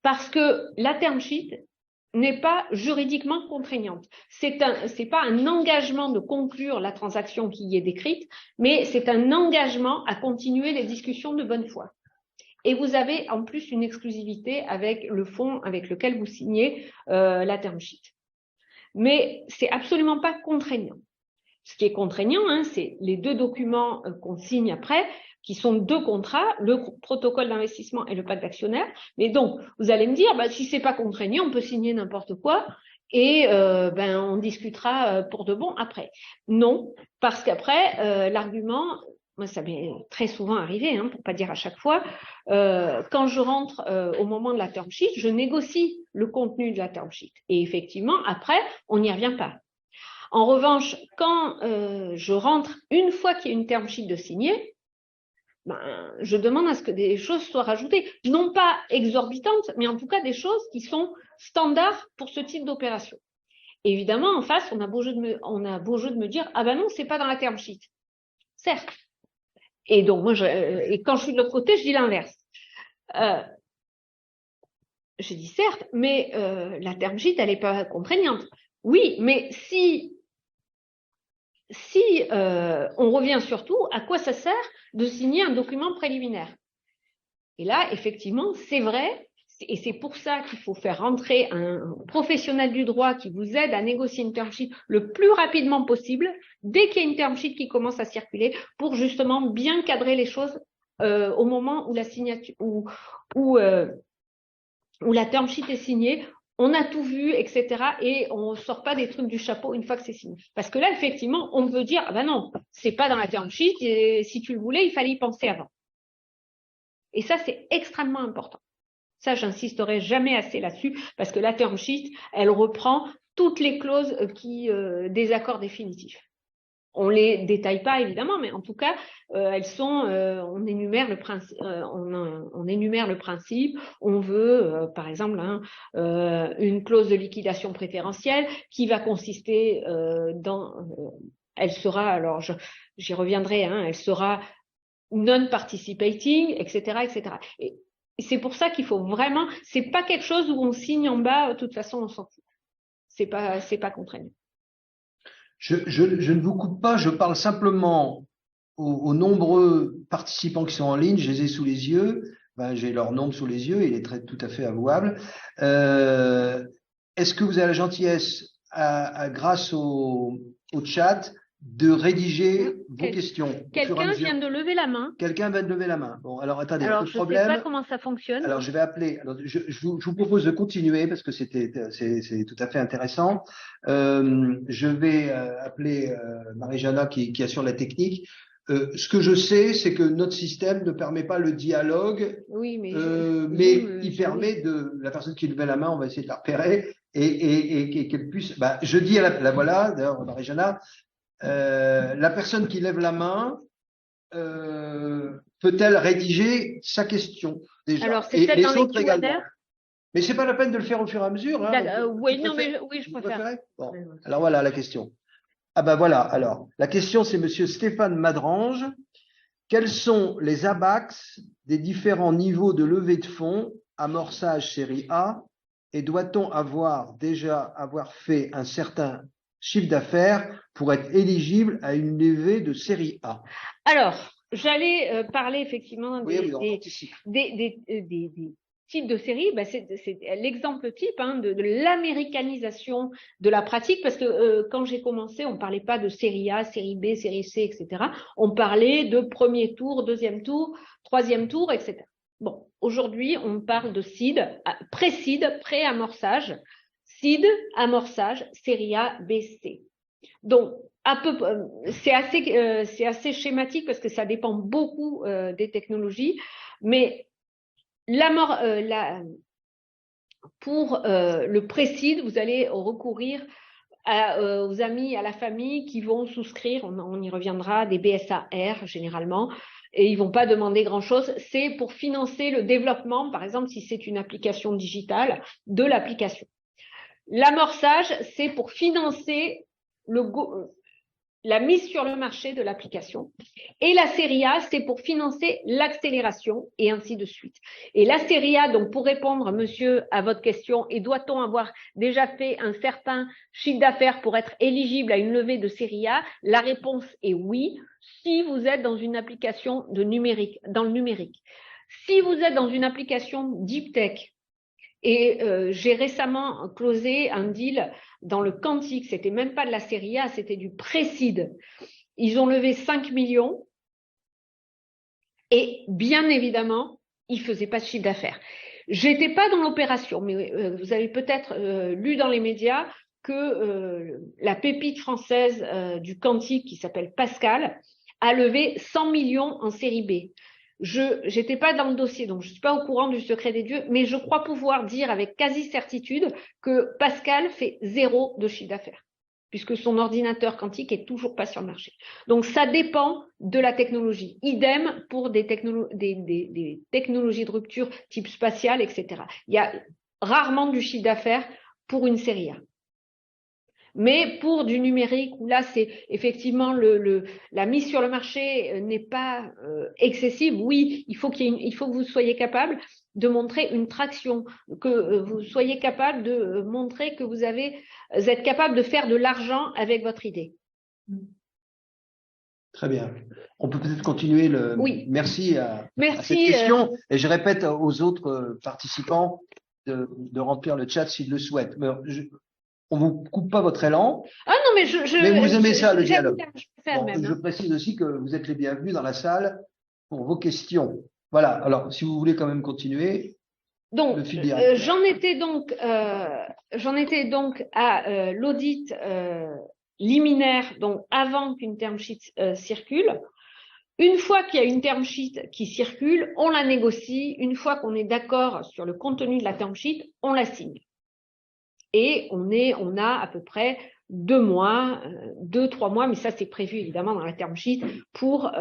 Parce que la term sheet n'est pas juridiquement contraignante. C'est pas un engagement de conclure la transaction qui y est décrite, mais c'est un engagement à continuer les discussions de bonne foi. Et vous avez en plus une exclusivité avec le fonds avec lequel vous signez la term sheet. Mais c'est absolument pas contraignant. Ce qui est contraignant, c'est les deux documents qu'on signe après, qui sont deux contrats, le protocole d'investissement et le pacte d'actionnaires. Mais donc, vous allez me dire, si c'est pas contraignant, on peut signer n'importe quoi et on discutera pour de bon après. Non, parce qu'après, l'argument, moi ça m'est très souvent arrivé, pour pas dire à chaque fois, quand je rentre au moment de la term sheet, je négocie le contenu de la term sheet. Et effectivement, après, on n'y revient pas. En revanche, quand je rentre, une fois qu'il y a une term sheet de signer, je demande à ce que des choses soient rajoutées. Non pas exorbitantes, mais en tout cas des choses qui sont standards pour ce type d'opération. Évidemment, en face, on a beau jeu de me dire, ah non, c'est pas dans la term sheet. Certes. Et donc, moi, et quand je suis de l'autre côté, je dis l'inverse. Je dis certes, mais la term sheet, elle n'est pas contraignante. Oui, mais si on revient surtout à quoi ça sert de signer un document préliminaire. Et là, effectivement, c'est vrai, et c'est pour ça qu'il faut faire rentrer un professionnel du droit qui vous aide à négocier une term sheet le plus rapidement possible, dès qu'il y a une term sheet qui commence à circuler, pour justement bien cadrer les choses au moment où la signature, où la term sheet est signée. On a tout vu, etc. Et on ne sort pas des trucs du chapeau une fois que c'est signé. Parce que là, effectivement, on peut dire, non, c'est pas dans la term sheet, et si tu le voulais, il fallait y penser avant. Et ça, c'est extrêmement important. Ça, j'insisterai jamais assez là-dessus, parce que la term sheet, elle reprend toutes les clauses des accords définitifs. On les détaille pas évidemment, mais en tout cas, elles sont. On énumère le principe. On énumère le principe. On veut, par exemple, une clause de liquidation préférentielle qui va consister dans. Elle sera. Alors, j'y reviendrai. Elle sera non-participating, etc., etc. Et c'est pour ça qu'il faut vraiment. C'est pas quelque chose où on signe en bas. De toute façon, on s'en fout. C'est pas contraignant. Je ne vous coupe pas, je parle simplement aux nombreux participants qui sont en ligne, je les ai sous les yeux, j'ai leur nom sous les yeux, il est tout à fait avouable. Est-ce que vous avez la gentillesse, grâce au chat, de rédiger vos questions? Quelqu'un vient de lever la main. Quelqu'un vient de lever la main. Bon, alors attendez, alors, je ne sais pas comment ça fonctionne. Alors, je vais appeler. Alors, je vous propose de continuer parce que c'est tout à fait intéressant. Je vais appeler Marie-Jana qui assure la technique. Ce que je sais, c'est que notre système ne permet pas le dialogue, oui, mais il permet la personne qui levait la main, on va essayer de la repérer et qu'elle puisse. Je dis à la voilà, d'ailleurs, Marie-Jana, la personne qui lève la main. Peut-elle rédiger sa question déjà? Alors, c'est peut-être dans les Q&A. Mais c'est pas la peine de le faire au fur et à mesure. Oui, je préfère. Bon. Alors voilà la question. Ah ben voilà, alors, la question c'est Monsieur Stéphane Madrange. Quels sont les ABAX des différents niveaux de levée de fonds, amorçage série A, et doit-on déjà avoir fait un certain chiffre d'affaires pour être éligible à une levée de série A? Alors, j'allais parler effectivement Oui, des, oui, on des, anticipe. des types de séries. Ben, c'est l'exemple type de l'américanisation de la pratique, parce que quand j'ai commencé, on ne parlait pas de série A, série B, série C, etc. On parlait de premier tour, deuxième tour, troisième tour, etc. Bon, aujourd'hui, on parle de seed, pré-seed, pré-amorçage, seed, amorçage, série A, B, C. Donc, c'est assez schématique parce que ça dépend beaucoup des technologies, mais pour le pré-seed, vous allez recourir aux amis, à la famille qui vont souscrire, on y reviendra, des BSAR généralement, et ils ne vont pas demander grand-chose. C'est pour financer le développement, par exemple, si c'est une application digitale, de l'application. L'amorçage, c'est pour financer la mise sur le marché de l'application. Et la série A, c'est pour financer l'accélération et ainsi de suite. Et la série A, donc pour répondre, monsieur, à votre question, et doit-on avoir déjà fait un certain chiffre d'affaires pour être éligible à une levée de série A? La réponse est oui, si vous êtes dans une application de numérique, dans le numérique. Si vous êtes dans une application deep tech, et j'ai récemment closé un deal dans le quantique, c'était même pas de la série A, c'était du pré-seed. Ils ont levé 5 millions et bien évidemment, ils ne faisaient pas de chiffre d'affaires. J'étais pas dans l'opération, mais vous avez peut-être lu dans les médias que la pépite française du quantique qui s'appelle Pascal a levé 100 millions en série B. Je n'étais pas dans le dossier, donc je ne suis pas au courant du secret des dieux, mais je crois pouvoir dire avec quasi-certitude que Pascal fait 0 de chiffre d'affaires, puisque son ordinateur quantique est toujours pas sur le marché. Donc, ça dépend de la technologie. Idem pour des technologies de rupture type spatial, etc. Il y a rarement du chiffre d'affaires pour une série A. Mais pour du numérique, où là, c'est effectivement la mise sur le marché n'est pas excessive, oui, il faut que vous soyez capable de montrer une traction, que vous soyez capable de montrer que vous êtes capable de faire de l'argent avec votre idée. Très bien. On peut peut-être continuer Oui. Merci à cette question. Et je répète aux autres participants de remplir le chat s'ils le souhaitent. Mais on ne vous coupe pas votre élan. Ah non, mais mais vous aimez ça, le dialogue. Je précise aussi que vous êtes les bienvenus dans la salle pour vos questions. Voilà. Alors, si vous voulez quand même continuer. Donc, j'en étais donc à l'audit liminaire, donc avant qu'une term sheet circule. Une fois qu'il y a une term sheet qui circule, on la négocie. Une fois qu'on est d'accord sur le contenu de la term sheet, on la signe. Et on a à peu près 2 mois, 2-3 mois, mais ça c'est prévu évidemment dans la term sheet, pour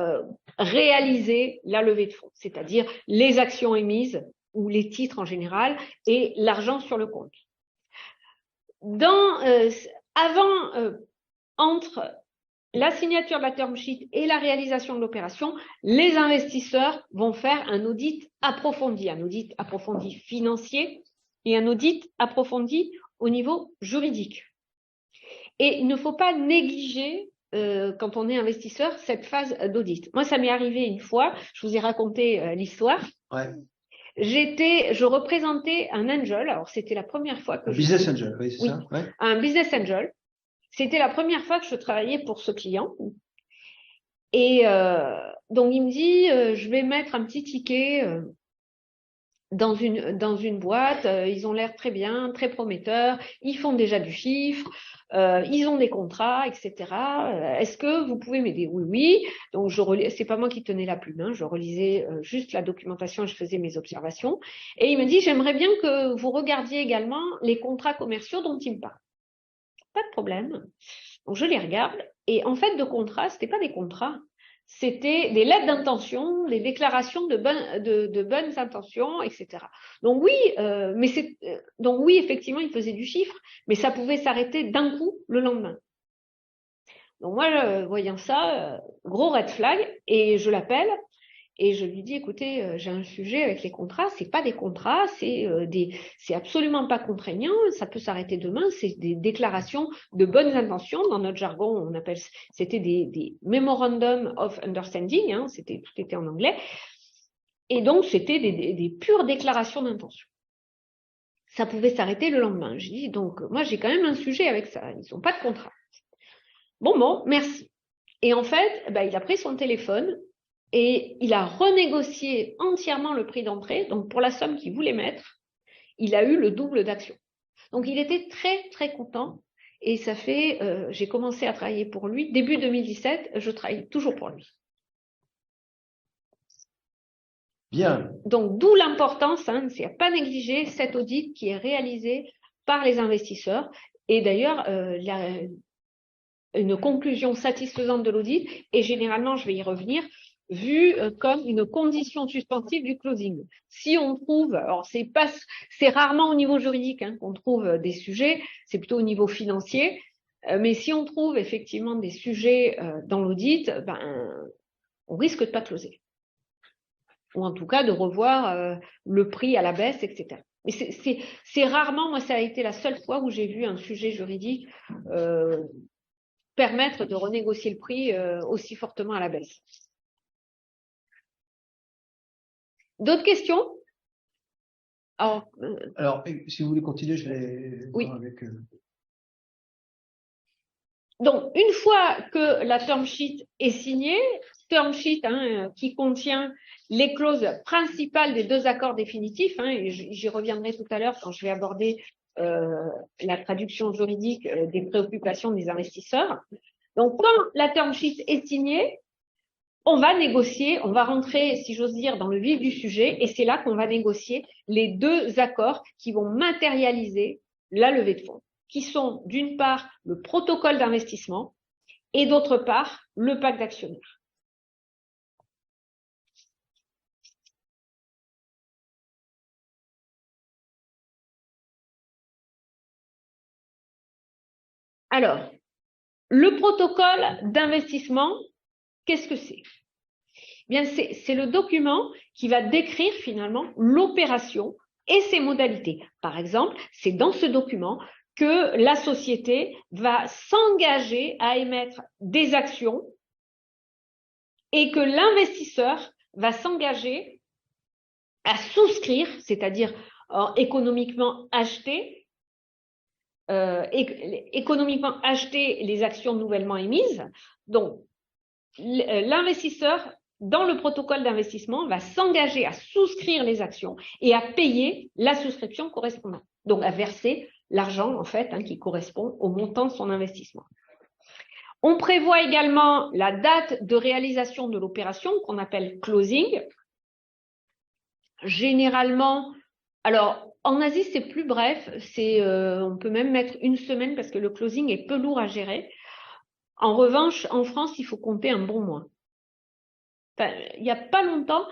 réaliser la levée de fonds, c'est-à-dire les actions émises ou les titres en général et l'argent sur le compte. Entre la signature de la term sheet et la réalisation de l'opération, les investisseurs vont faire un audit approfondi financier et un audit approfondi au niveau juridique. Et il ne faut pas négliger, quand on est investisseur, cette phase d'audit. Moi, ça m'est arrivé une fois, je vous ai raconté l'histoire. Ouais. Je représentais un angel, alors c'était la première fois que business angel, oui, c'est ça. Ouais. Un business angel. C'était la première fois que je travaillais pour ce client. Et donc, il me dit, je vais mettre un petit ticket dans une boîte, ils ont l'air très bien, très prometteurs, ils font déjà du chiffre, ils ont des contrats, etc. Est-ce que vous pouvez m'aider? Oui, oui. Donc, c'est pas moi qui tenais la plume, hein, je relisais juste la documentation et je faisais mes observations. Et il me dit, j'aimerais bien que vous regardiez également les contrats commerciaux dont il me parle. Pas de problème. Donc, je les regarde. Et en fait, de contrats, c'était pas des contrats. C'était des lettres d'intention, des déclarations de bonnes intentions, etc. Donc oui, effectivement, il faisait du chiffre, mais ça pouvait s'arrêter d'un coup le lendemain. Donc moi, voyant ça, gros red flag, et je l'appelle et je lui dis, écoutez, j'ai un sujet avec les contrats, c'est pas des contrats, c'est absolument pas contraignant, ça peut s'arrêter demain, c'est des déclarations de bonnes intentions. Dans notre jargon, c'était des memorandum of understanding, hein, tout était en anglais, et donc c'était des pures déclarations d'intention. Ça pouvait s'arrêter le lendemain. Je dis, donc moi j'ai quand même un sujet avec ça, ils n'ont pas de contrat. Bon, merci. Et en fait, il a pris son téléphone et il a renégocié entièrement le prix d'entrée. Donc, pour la somme qu'il voulait mettre, il a eu le double d'action. Donc, il était très, très content. Et ça fait, j'ai commencé à travailler pour lui. Début 2017, je travaille toujours pour lui. Bien. Donc, d'où l'importance, c'est à pas négliger cet audit qui est réalisé par les investisseurs. Et d'ailleurs, une conclusion satisfaisante de l'audit, et généralement, je vais y revenir, vu comme une condition suspensive du closing. Si on trouve, alors c'est rarement au niveau juridique qu'on trouve des sujets, c'est plutôt au niveau financier, mais si on trouve effectivement des sujets dans l'audit, on risque de pas closer. Ou en tout cas de revoir le prix à la baisse, etc. Mais c'est rarement, moi ça a été la seule fois où j'ai vu un sujet juridique permettre de renégocier le prix aussi fortement à la baisse. D'autres questions? Alors, si vous voulez continuer, je vais oui. voir avec Donc, une fois que la term sheet est signée, term sheet qui contient les clauses principales des deux accords définitifs, et j'y reviendrai tout à l'heure quand je vais aborder la traduction juridique des préoccupations des investisseurs. Donc, quand la term sheet est signée, on va négocier, on va rentrer, si j'ose dire, dans le vif du sujet, et c'est là qu'on va négocier les deux accords qui vont matérialiser la levée de fonds, qui sont d'une part le protocole d'investissement et d'autre part le pacte d'actionnaires. Alors, le protocole d'investissement, qu'est-ce que c'est? Bien, c'est le document qui va décrire finalement l'opération et ses modalités. Par exemple, c'est dans ce document que la société va s'engager à émettre des actions et que l'investisseur va s'engager à souscrire, c'est-à-dire économiquement acheter les actions nouvellement émises. Donc, l'investisseur, dans le protocole d'investissement, va s'engager à souscrire les actions et à payer la souscription correspondante. Donc, à verser l'argent, en fait, qui correspond au montant de son investissement. On prévoit également la date de réalisation de l'opération, qu'on appelle closing. Généralement, alors, en Asie, c'est plus bref. On peut même mettre une semaine parce que le closing est peu lourd à gérer. En revanche, en France, il faut compter un bon mois. Enfin, il n'y a pas longtemps,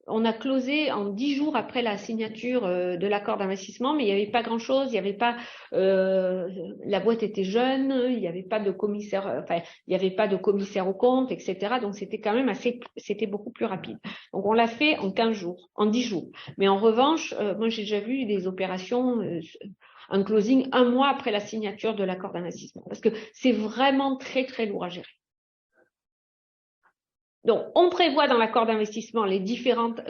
on a closé en 10 jours après la signature de l'accord d'investissement, mais il n'y avait pas grand-chose, il n'y avait pas, la boîte était jeune, il n'y avait pas de commissaire, il n'y avait pas de commissaire aux comptes, etc. Donc c'était quand même c'était beaucoup plus rapide. Donc on l'a fait en 15 jours, en 10 jours. Mais en revanche, moi j'ai déjà vu des opérations, un closing 1 mois après la signature de l'accord d'investissement, parce que c'est vraiment très très lourd à gérer. Donc, on prévoit dans l'accord d'investissement les différentes,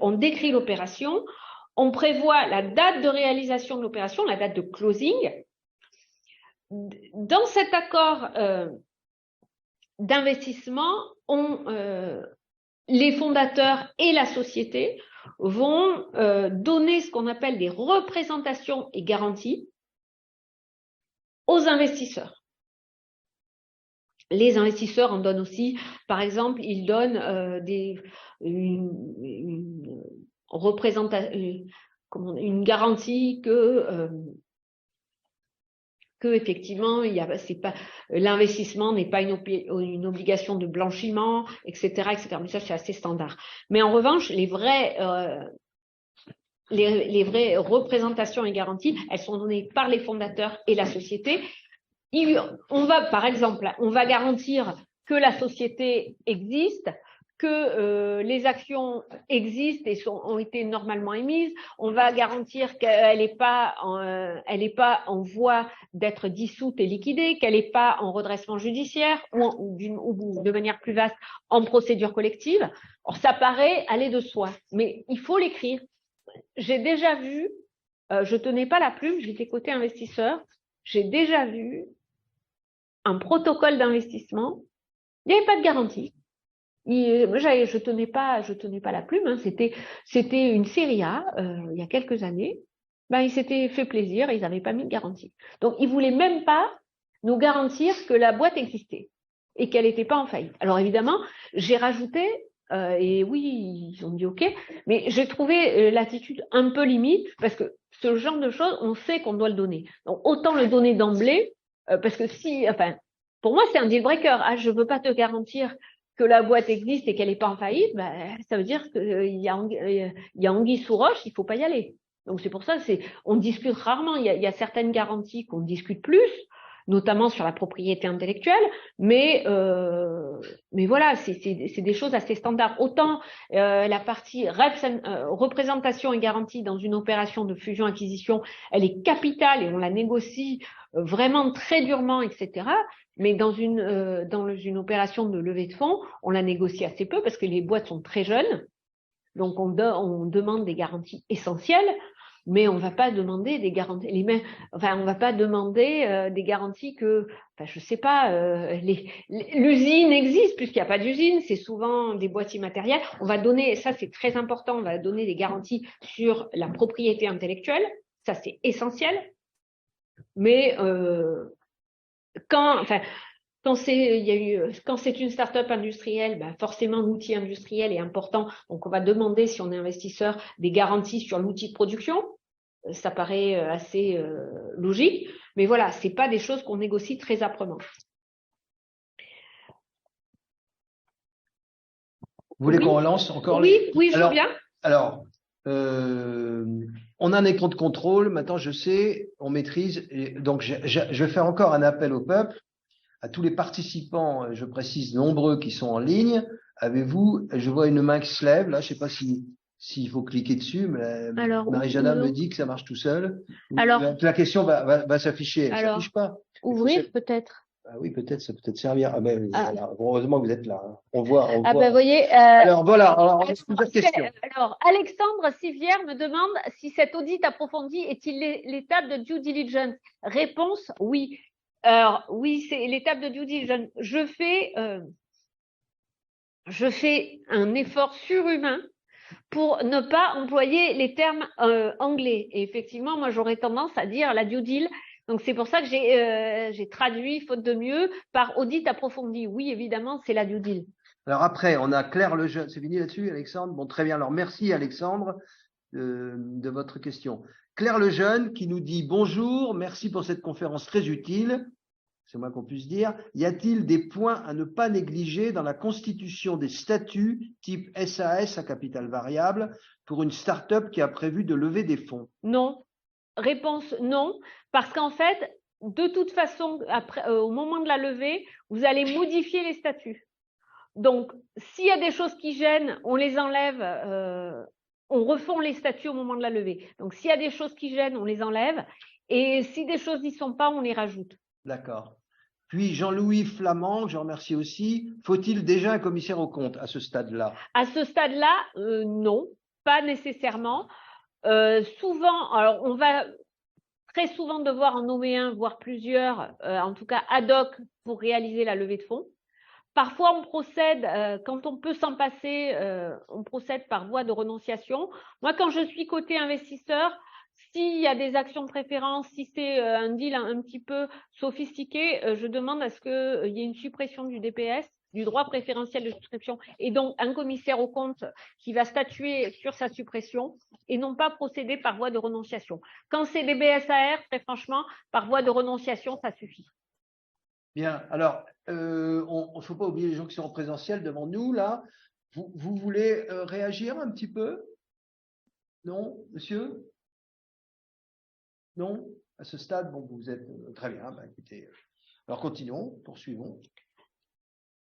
on décrit l'opération, on prévoit la date de réalisation de l'opération, la date de closing. Dans cet accord d'investissement, les fondateurs et la société vont donner ce qu'on appelle des représentations et garanties aux investisseurs. Les investisseurs en donnent aussi, par exemple, ils donnent une garantie que effectivement, l'investissement n'est pas une obligation de blanchiment, etc., etc. Mais ça, c'est assez standard. Mais en revanche, les vraies représentations et garanties, elles sont données par les fondateurs et la société. On va, par exemple, on va garantir que la société existe, que les actions existent et ont été normalement émises. On va garantir qu'elle n'est pas en voie d'être dissoute et liquidée, qu'elle n'est pas en redressement judiciaire ou de manière plus vaste en procédure collective. Alors, ça paraît aller de soi, mais il faut l'écrire. J'ai déjà vu, je tenais pas la plume, j'étais côté investisseur, j'ai déjà vu un protocole d'investissement, il n'y avait pas de garantie. Je tenais pas la plume, hein. C'était une série A, il y a quelques années. Ben, ils s'étaient fait plaisir, ils n'avaient pas mis de garantie. Donc, ils voulaient même pas nous garantir que la boîte existait et qu'elle n'était pas en faillite. Alors, évidemment, j'ai rajouté, et oui, ils ont dit OK, mais j'ai trouvé l'attitude un peu limite parce que ce genre de choses, on sait qu'on doit le donner. Donc, autant le donner d'emblée, parce que pour moi, c'est un deal breaker. Ah, je veux pas te garantir que la boîte existe et qu'elle n'est pas en faillite, ça veut dire qu'il y a anguille sous roche, il faut pas y aller. Donc c'est pour ça, on discute rarement. Il y a certaines garanties qu'on discute plus, notamment sur la propriété intellectuelle, mais voilà, c'est des choses assez standards. Autant la partie représentation et garantie dans une opération de fusion-acquisition, elle est capitale et on la négocie vraiment très durement, etc. Mais dans une opération de levée de fonds, on la négocie assez peu parce que les boîtes sont très jeunes. Donc, on demande des garanties essentielles, mais on va pas demander des garanties. On va pas demander des garanties que, je sais pas, l'usine existe puisqu'il n'y a pas d'usine. C'est souvent des boîtes immatérielles. On va donner, ça c'est très important, on va donner des garanties sur la propriété intellectuelle. Ça c'est essentiel. Mais quand c'est une start-up industrielle, forcément l'outil industriel est important. Donc on va demander, si on est investisseur, des garanties sur l'outil de production. Ça paraît assez logique, mais voilà, c'est pas des choses qu'on négocie très âprement. Vous voulez qu'on relance encore? Oui, je veux bien. Alors, on a un écran de contrôle. Maintenant, je sais, on maîtrise. Donc, je vais faire encore un appel au peuple, à tous les participants, je précise, nombreux qui sont en ligne. Avez-vous, je vois une main qui se lève, là, je ne sais pas s'il faut cliquer dessus, mais Marie-Jeanne me dit que ça marche tout seul. La question va s'afficher. Elle ne s'affiche pas. Ouvrir peut-être. Ah oui, peut-être, ça peut être servir. Voilà. Heureusement que vous êtes là. Hein. On voit. Vous voyez. Alors voilà, plusieurs questions. Alors, Alexandre Sivière me demande si cet audit approfondi est-il l'étape de due diligence. Réponse, oui. Alors, oui, c'est l'étape de due diligence. Je fais un effort surhumain pour ne pas employer les termes anglais. Et effectivement, moi, j'aurais tendance à dire la due deal. Donc, c'est pour ça que j'ai traduit, faute de mieux, par audit approfondi. Oui, évidemment, c'est la due deal. Alors après, on a Claire Lejeune. C'est fini là-dessus, Alexandre? Bon, très bien. Alors, merci, Alexandre, de votre question. Claire Lejeune qui nous dit « Bonjour, merci pour cette conférence très utile. » C'est moins qu'on puisse dire. Y a-t-il des points à ne pas négliger dans la constitution des statuts type SAS à capital variable pour une start-up qui a prévu de lever des fonds? Non. Réponse non, parce qu'en fait, de toute façon, après, au moment de la levée, vous allez modifier les statuts. Donc, s'il y a des choses qui gênent, on les enlève, on refond les statuts au moment de la levée. Donc, s'il y a des choses qui gênent, on les enlève. Et si des choses n'y sont pas, on les rajoute. D'accord. Puis Jean-Louis Flamand, je remercie aussi. Faut-il déjà un commissaire aux comptes à ce stade-là? À ce stade-là, non, pas nécessairement. Souvent, alors on va très souvent devoir en nommer un, voire plusieurs, en tout cas ad hoc pour réaliser la levée de fonds. Parfois, on procède, quand on peut s'en passer, on procède par voie de renonciation. Moi, quand je suis côté investisseur, s'il y a des actions de préférence, si c'est un deal un petit peu sophistiqué, je demande à ce qu'il y ait une suppression du DPS, du droit préférentiel de souscription, et donc un commissaire aux comptes qui va statuer sur sa suppression et non pas procéder par voie de renonciation. Quand c'est des BSAR, très franchement, par voie de renonciation, ça suffit. Bien, alors, on ne faut pas oublier les gens qui sont en présentiel devant nous, là. Vous voulez réagir un petit peu? Non, monsieur? Non? À ce stade, bon, vous êtes très bien, écoutez. Alors continuons, poursuivons.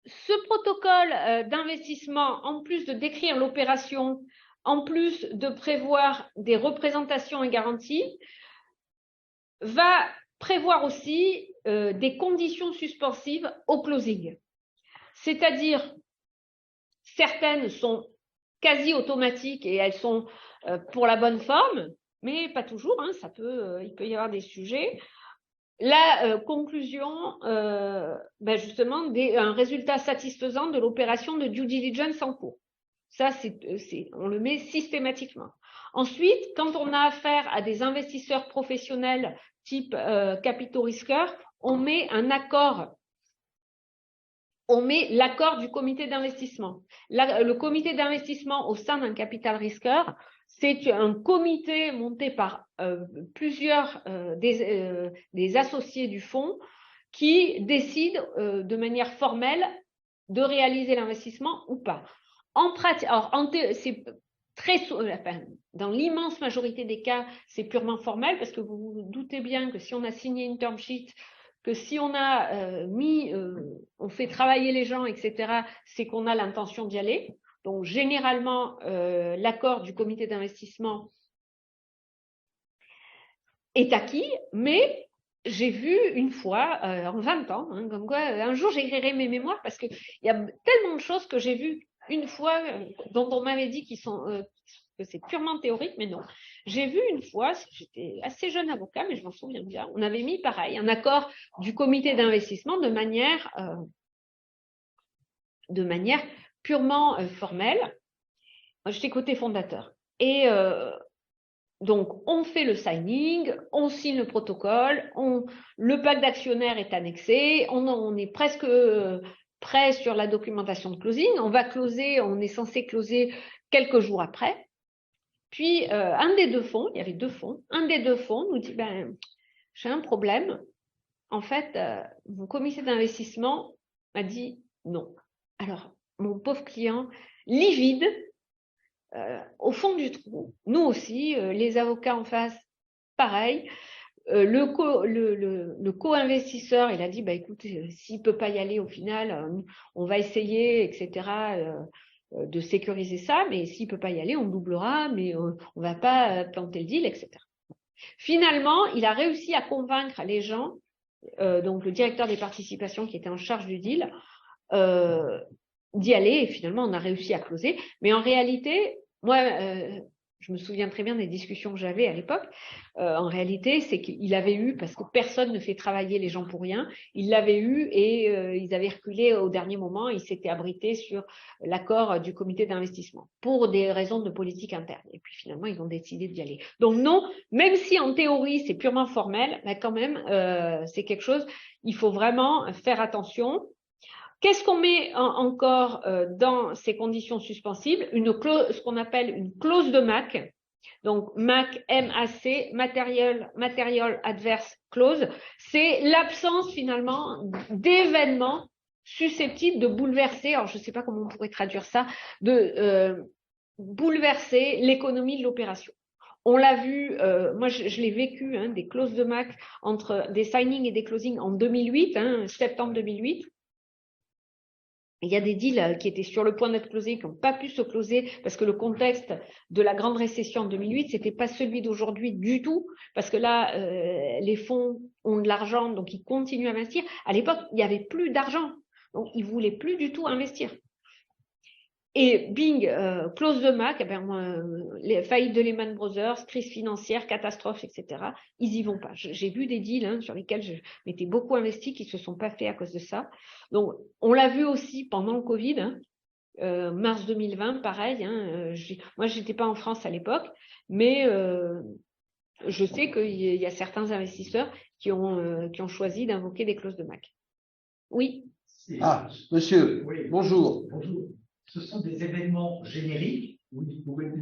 Ce protocole d'investissement, en plus de décrire l'opération, en plus de prévoir des représentations et garanties, va prévoir aussi des conditions suspensives au closing. C'est-à-dire, certaines sont quasi automatiques et elles sont pour la bonne forme, mais pas toujours, hein, il peut y avoir des sujets. La conclusion, justement, un résultat satisfaisant de l'opération de due diligence en cours. Ça, on le met systématiquement. Ensuite, quand on a affaire à des investisseurs professionnels type capitaux risqueurs, on met l'accord du comité d'investissement. Le comité d'investissement au sein d'un capital risqueur, c'est un comité monté par plusieurs des associés du fonds qui décident de manière formelle de réaliser l'investissement ou pas. En pratique, c'est dans l'immense majorité des cas, c'est purement formel parce que vous vous doutez bien que si on a signé une term sheet, que si on a on fait travailler les gens, etc., c'est qu'on a l'intention d'y aller. Donc, généralement, l'accord du comité d'investissement est acquis, mais j'ai vu une fois, en 20 ans, hein, comme quoi, un jour j'écrirai mes mémoires parce qu'il y a tellement de choses que j'ai vues une fois, dont on m'avait dit que c'est purement théorique, mais non. J'ai vu une fois, j'étais assez jeune avocat, mais je m'en souviens bien, on avait mis pareil, un accord du comité d'investissement de manière purement formelle. Moi, j'étais côté fondateur. Et donc, on fait le signing, on signe le protocole, le pacte d'actionnaires est annexé, on est presque prêt sur la documentation de closing. On est censé closer quelques jours après. Puis, un des deux fonds, il y avait deux fonds, un des deux fonds nous dit, j'ai un problème. En fait, mon comité d'investissement m'a dit non. Alors, mon pauvre client, livide, au fond du trou, nous aussi, les avocats en face, pareil. Le co-investisseur, il a dit, écoutez, s'il ne peut pas y aller au final, on va essayer, etc., de sécuriser ça, mais s'il ne peut pas y aller, on doublera, mais on ne va pas planter le deal, etc. Finalement, il a réussi à convaincre les gens, donc le directeur des participations qui était en charge du deal, d'y aller, et finalement on a réussi à closer. Mais en réalité, moi, je me souviens très bien des discussions que j'avais à l'époque. En réalité, c'est qu'il avait eu, parce que personne ne fait travailler les gens pour rien, il l'avait eu et ils avaient reculé au dernier moment, ils s'étaient abrités sur l'accord du comité d'investissement pour des raisons de politique interne. Et puis finalement, ils ont décidé d'y aller. Donc non, même si en théorie c'est purement formel, quand même, c'est quelque chose, il faut vraiment faire attention. Qu'est-ce qu'on met encore dans ces conditions suspensibles? Ce qu'on appelle une clause de MAC. Donc, MAC, M-A-C, Material Adverse Clause. C'est l'absence finalement d'événements susceptibles de bouleverser, alors je ne sais pas comment on pourrait traduire ça, de bouleverser l'économie de l'opération. On l'a vu, moi je l'ai vécu, hein, des clauses de MAC entre des signings et des closings en 2008, septembre 2008. Il y a des deals qui étaient sur le point d'être closés, qui n'ont pas pu se closer parce que le contexte de la grande récession en 2008, c'était pas celui d'aujourd'hui du tout, parce que là, les fonds ont de l'argent, donc ils continuent à investir. À l'époque, il n'y avait plus d'argent, donc ils voulaient plus du tout investir. Et bing, clause de MAC, les faillites de Lehman Brothers, crise financière, catastrophe, etc. Ils y vont pas. J'ai vu des deals sur lesquels je m'étais beaucoup investi qui se sont pas faits à cause de ça. Donc, on l'a vu aussi pendant le Covid, mars 2020, pareil. Moi, j'étais pas en France à l'époque, mais je sais qu'il y a certains investisseurs qui ont choisi d'invoquer des clauses de MAC. Oui. Ah, monsieur, oui. Bonjour. Bonjour. Ce sont des événements génériques où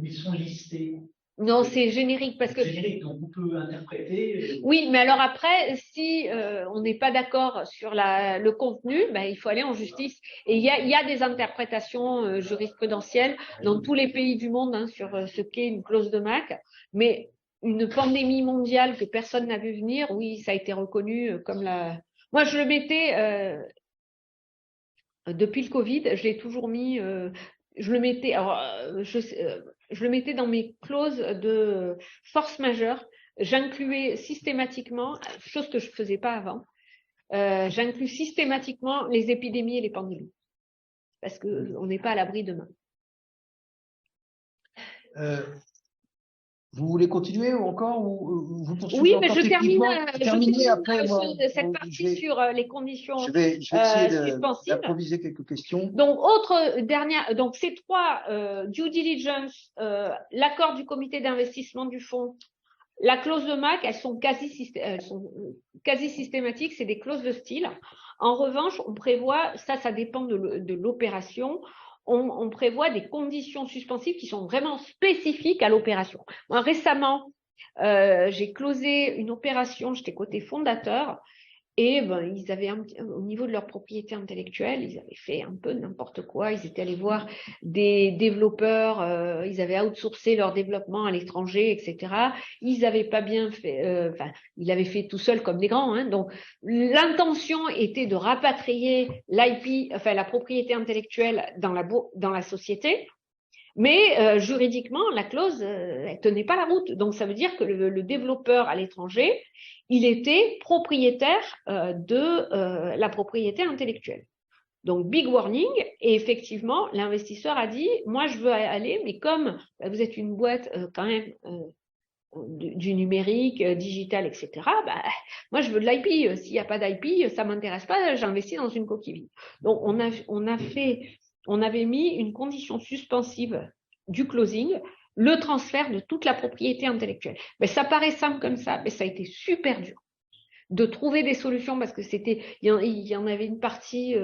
ils sont listés. Non, c'est générique parce que. Générique, donc on peut interpréter. Oui, mais alors après, si on n'est pas d'accord sur le contenu, il faut aller en justice. Et il y a des interprétations jurisprudentielles dans tous les pays du monde sur ce qu'est une clause de MAC. Mais une pandémie mondiale que personne n'a vu venir, oui, ça a été reconnu comme Moi, je le mettais depuis le Covid, je l'ai toujours mis. Je le mettais. Alors, je le mettais dans mes clauses de force majeure. J'incluais systématiquement, chose que je ne faisais pas avant. J'inclus systématiquement les épidémies et les pandémies parce que on n'est pas à l'abri demain. Vous voulez continuer ou encore ou vous poursuivez Oui, encore mais je termine, après moi. cette partie sur les conditions Je vais essayer suspensives. d'improviser quelques questions. Donc, donc ces trois due diligence, l'accord du comité d'investissement du fonds, la clause de MAC, elles sont quasi systématiques, c'est des clauses de style. En revanche, on prévoit, ça dépend de l'opération, on prévoit des conditions suspensives qui sont vraiment spécifiques à l'opération. Moi, récemment, j'ai closé une opération, j'étais côté fondateur, et ben, ils avaient au niveau de leur propriété intellectuelle, ils avaient fait un peu n'importe quoi. Ils étaient allés voir des développeurs, ils avaient outsourcé leur développement à l'étranger, etc. Ils n'avaient pas bien fait, ils l'avaient fait tout seuls comme des grands. Hein. Donc, l'intention était de rapatrier l'IP, enfin la propriété intellectuelle dans la société. Mais juridiquement, la clause, elle tenait pas la route. Donc, ça veut dire que le développeur à l'étranger, il était propriétaire de la propriété intellectuelle. Donc, big warning. Et effectivement, l'investisseur a dit, moi, je veux aller, mais comme vous êtes une boîte quand même du numérique, digital, etc., moi, je veux de l'IP. S'il n'y a pas d'IP, ça m'intéresse pas, j'investis dans une coquille vide. Donc, on avait mis une condition suspensive du closing, le transfert de toute la propriété intellectuelle. Mais ça paraît simple comme ça, mais ça a été super dur de trouver des solutions parce que il y en avait une partie,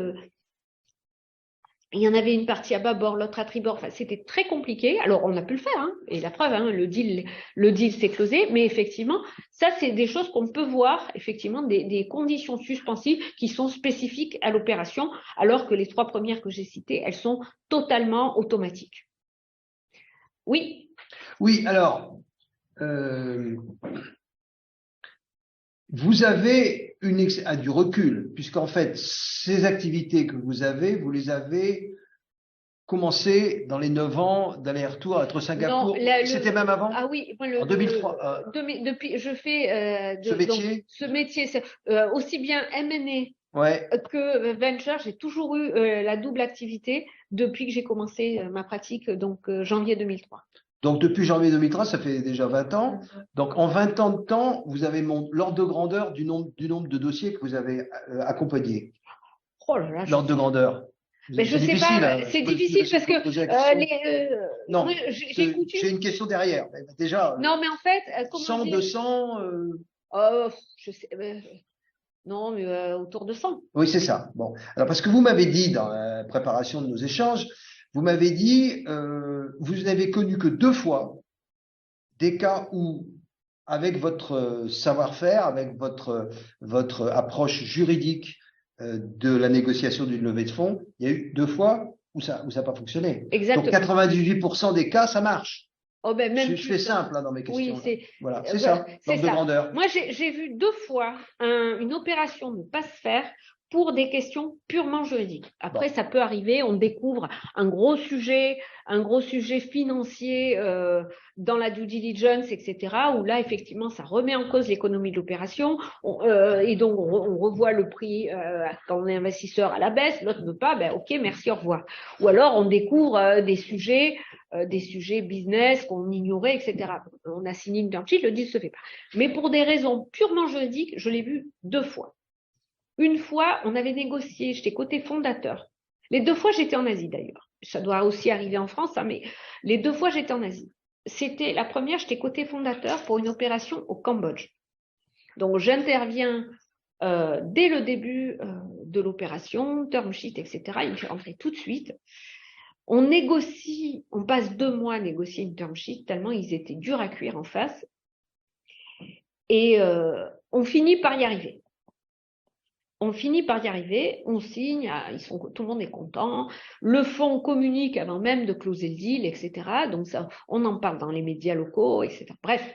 à bâbord, l'autre à tribord. Enfin, c'était très compliqué. Alors, on a pu le faire, hein, et la preuve, hein, le deal s'est closé. Mais effectivement, ça, c'est des choses qu'on peut voir, effectivement, des conditions suspensives qui sont spécifiques à l'opération, alors que les trois premières que j'ai citées, elles sont totalement automatiques. Oui. Oui, alors, vous avez du recul, puisqu'en fait, ces activités que vous les avez commencées dans les 9 ans d'aller-retour entre Singapour. C'était même avant? Ah oui, en 2003. Depuis, je fais ce métier, aussi bien M&A que Venture. J'ai toujours eu la double activité depuis que j'ai commencé ma pratique, donc janvier 2003. Donc, depuis janvier 2003, ça fait déjà 20 ans. Donc, en 20 ans de temps, vous avez l'ordre de grandeur du nombre de dossiers que vous avez accompagés. Oh là là. L'ordre de grandeur. Mais je sais pas, c'est difficile parce que non, j'ai une question derrière. Déjà. Non, mais en fait, 100, 200. Je sais. Non, mais autour de 100. Oui, c'est ça. Bon, alors parce que vous m'avez dit dans la préparation de nos échanges, vous m'avez dit, vous n'avez connu que 2 fois des cas où, avec votre savoir-faire, avec votre approche juridique de la négociation d'une levée de fonds, il y a eu 2 fois où ça n'a pas fonctionné. Exactement. Donc 98% des cas, ça marche. Oh ben même je fais simple dans mes questions. Oui, voilà, c'est ça, l'ordre de grandeur. Moi, j'ai vu 2 fois une opération ne pas se faire pour des questions purement juridiques. Après, ça peut arriver, on découvre un gros sujet financier dans la due diligence, etc., où là, effectivement, ça remet en cause l'économie de l'opération, et donc on revoit le prix quand on est investisseur à la baisse, l'autre ne veut pas, ok, merci, au revoir. Ou alors, on découvre des sujets business qu'on ignorait, etc. On a signé une term sheet, le deal se fait pas. Mais pour des raisons purement juridiques, je l'ai vu 2 fois. Une fois, on avait négocié, j'étais côté fondateur. Les 2 fois, j'étais en Asie d'ailleurs. Ça doit aussi arriver en France, hein, mais les 2 fois, j'étais en Asie. C'était la première, j'étais côté fondateur pour une opération au Cambodge. Donc, j'interviens dès le début de l'opération, term sheet, etc. Il me fait rentrer tout de suite. On négocie, on passe 2 mois à négocier une term sheet, tellement ils étaient durs à cuire en face. Et on finit par y arriver. On signe, tout le monde est content. Le fonds communique avant même de closer le deal, etc. Donc ça, on en parle dans les médias locaux, etc. Bref.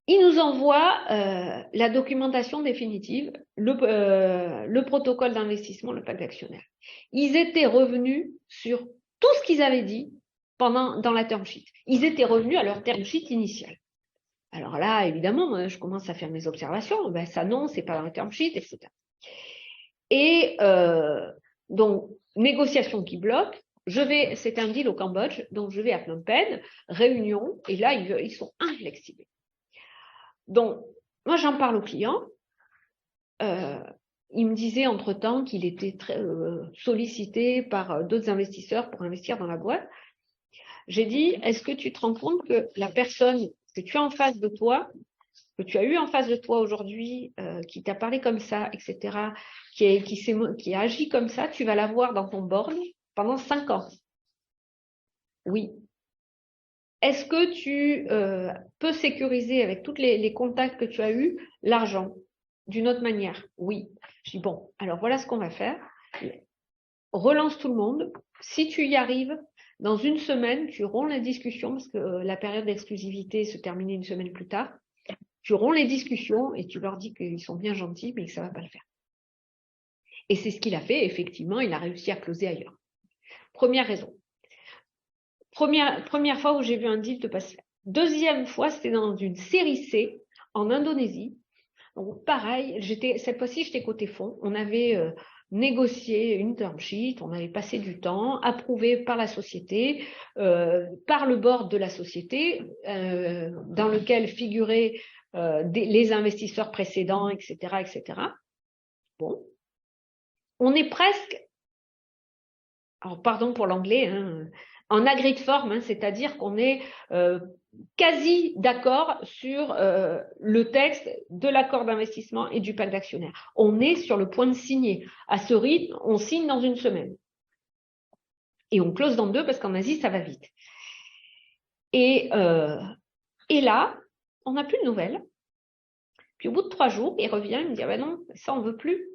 Il nous envoie la documentation définitive, le protocole d'investissement, le pacte d'actionnaire. Ils étaient revenus sur tout ce qu'ils avaient dit dans la term sheet. Ils étaient revenus à leur term sheet initiale. Alors là, évidemment, je commence à faire mes observations. Ben, ça, non, c'est pas dans la term sheet, etc. Et donc, négociation qui bloque. C'est un deal au Cambodge, donc je vais à Phnom Penh, réunion, et là, ils sont inflexibles. Donc, moi, j'en parle au client. Il me disait entre-temps qu'il était très sollicité par d'autres investisseurs pour investir dans la boîte. J'ai dit, est-ce que tu te rends compte que la personne que tu as en face de toi, que tu as eu en face de toi aujourd'hui, qui t'a parlé comme ça, etc., qui a agi comme ça, tu vas l'avoir dans ton board pendant 5 ans. Oui. Est-ce que tu peux sécuriser avec tous les contacts que tu as eus l'argent d'une autre manière? Oui. Je dis bon, alors voilà ce qu'on va faire. Relance tout le monde. Si tu y arrives, dans une semaine, tu romps la discussion parce que la période d'exclusivité se terminait une semaine plus tard. Tu romps les discussions et tu leur dis qu'ils sont bien gentils, mais que ça ne va pas le faire. Et c'est ce qu'il a fait. Effectivement, il a réussi à closer ailleurs. Première raison. Première fois où j'ai vu un deal ne pas se faire. Deuxième fois, c'était dans une série C en Indonésie. Donc, pareil, cette fois-ci, j'étais côté fonds. On avait négocié une term sheet, on avait passé du temps, approuvé par la société, par le board de la société, dans lequel figuraient les investisseurs précédents, etc., etc. Bon. On est presque, alors pardon pour l'anglais, hein, en agree de forme, hein, c'est-à-dire qu'on est quasi d'accord sur le texte de l'accord d'investissement et du pacte d'actionnaire. On est sur le point de signer. À ce rythme, on signe dans une semaine. Et on close dans 2 parce qu'en Asie, ça va vite. Et là, on n'a plus de nouvelles. Puis au bout de 3 jours, il revient, il me dit « Ah ben non, ça on veut plus ».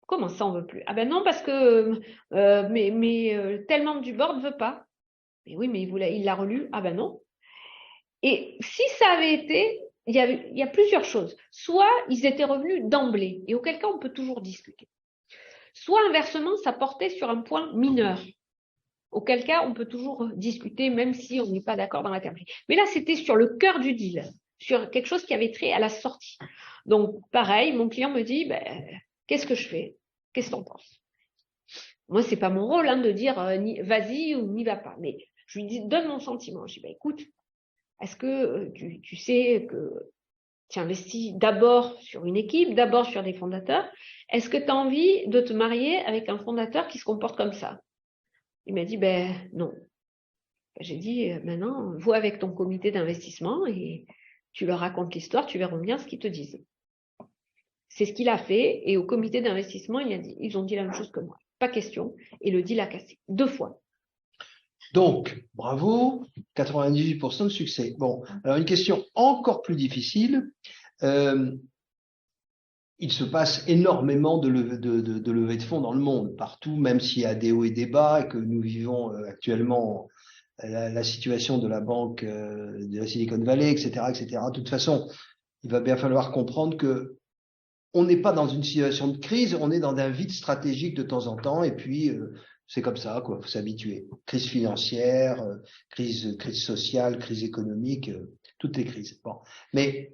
Comment ça on veut plus? Ah ben non, parce que tel membre du board ne veut pas. Mais oui, mais il l'a relu. Ah ben non. Et si ça avait été, il y a plusieurs choses. Soit ils étaient revenus d'emblée, et auquel cas on peut toujours discuter. Soit inversement, ça portait sur un point mineur, auquel cas on peut toujours discuter, même si on n'est pas d'accord dans la terme. Mais là, c'était sur le cœur du deal, sur quelque chose qui avait trait à la sortie. Donc, pareil, mon client me dit, qu'est-ce que je fais? Qu'est-ce que t'en penses? Moi, c'est pas mon rôle de dire vas-y ou n'y va pas. Mais je lui dis, donne mon sentiment. Je dis, écoute, est-ce que tu sais que tu investis d'abord sur une équipe, d'abord sur des fondateurs? Est-ce que tu as envie de te marier avec un fondateur qui se comporte comme ça? Il m'a dit, non. J'ai dit, maintenant, vois avec ton comité d'investissement et tu leur racontes l'histoire, tu verras bien ce qu'ils te disent. C'est ce qu'il a fait, et au comité d'investissement, ils ont dit la même chose que moi. Pas question, et le deal a cassé 2 fois. Donc, bravo, 98% de succès. Bon, alors une question encore plus difficile. Il se passe énormément de levées de fonds dans le monde, partout, même s'il y a des hauts et des bas, et que nous vivons actuellement la situation de la banque de la Silicon Valley, etc., etc. De toute façon, il va bien falloir comprendre que on n'est pas dans une situation de crise, on est dans un vide stratégique de temps en temps, et puis c'est comme ça, quoi. Faut s'habituer. Crise financière, crise sociale, crise économique, toutes les crises. Bon, mais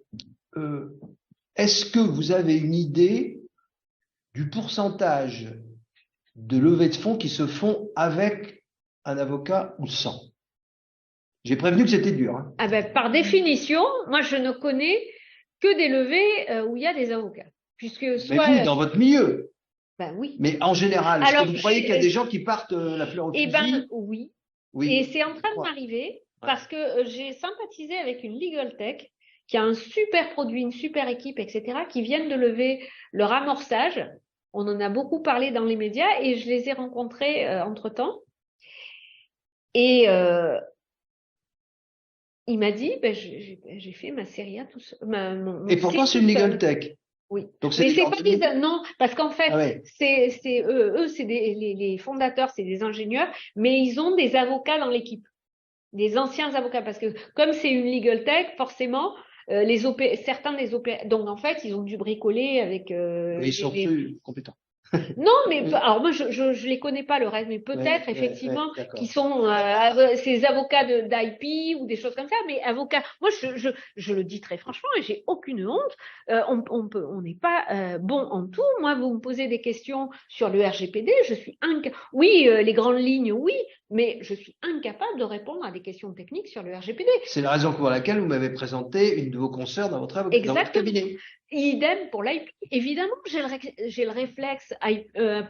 est-ce que vous avez une idée du pourcentage de levées de fonds qui se font avec un avocat ou sans? J'ai prévenu que c'était dur. Hein. Ah par définition, moi je ne connais que des levées où il y a des avocats. Puisque soit... Mais vous, dans votre milieu. Oui. Mais en général, est-ce que vous croyez qu'il y a des gens qui partent la fleur au fusil? Oui. Et c'est en train de m'arriver parce que j'ai sympathisé avec une legal tech qui a un super produit, une super équipe, etc., qui viennent de lever leur amorçage. On en a beaucoup parlé dans les médias et je les ai rencontrés entre-temps. Et il m'a dit, j'ai fait ma série A tout seul. Et pourtant, c'est une legal tech. Oui. Donc mais c'est pas non, parce qu'en fait, c'est eux, c'est les fondateurs, c'est des ingénieurs, mais ils ont des avocats dans l'équipe. des anciens avocats, parce que comme c'est une legal tech, forcément, certains des opérateurs, donc en fait, ils ont dû bricoler avec. Mais ils sont plus compétents. Non, mais alors moi je les connais pas le reste, mais peut-être effectivement qui sont ces avocats d'IP ou des choses comme ça, mais avocats. Moi je le dis très franchement et j'ai aucune honte. On n'est pas bon en tout. Moi vous me posez des questions sur le RGPD, je suis oui les grandes lignes oui, mais je suis incapable de répondre à des questions techniques sur le RGPD. C'est la raison pour laquelle vous m'avez présenté une de vos consoeurs dans votre cabinet. Idem pour l'IP. Évidemment, j'ai le réflexe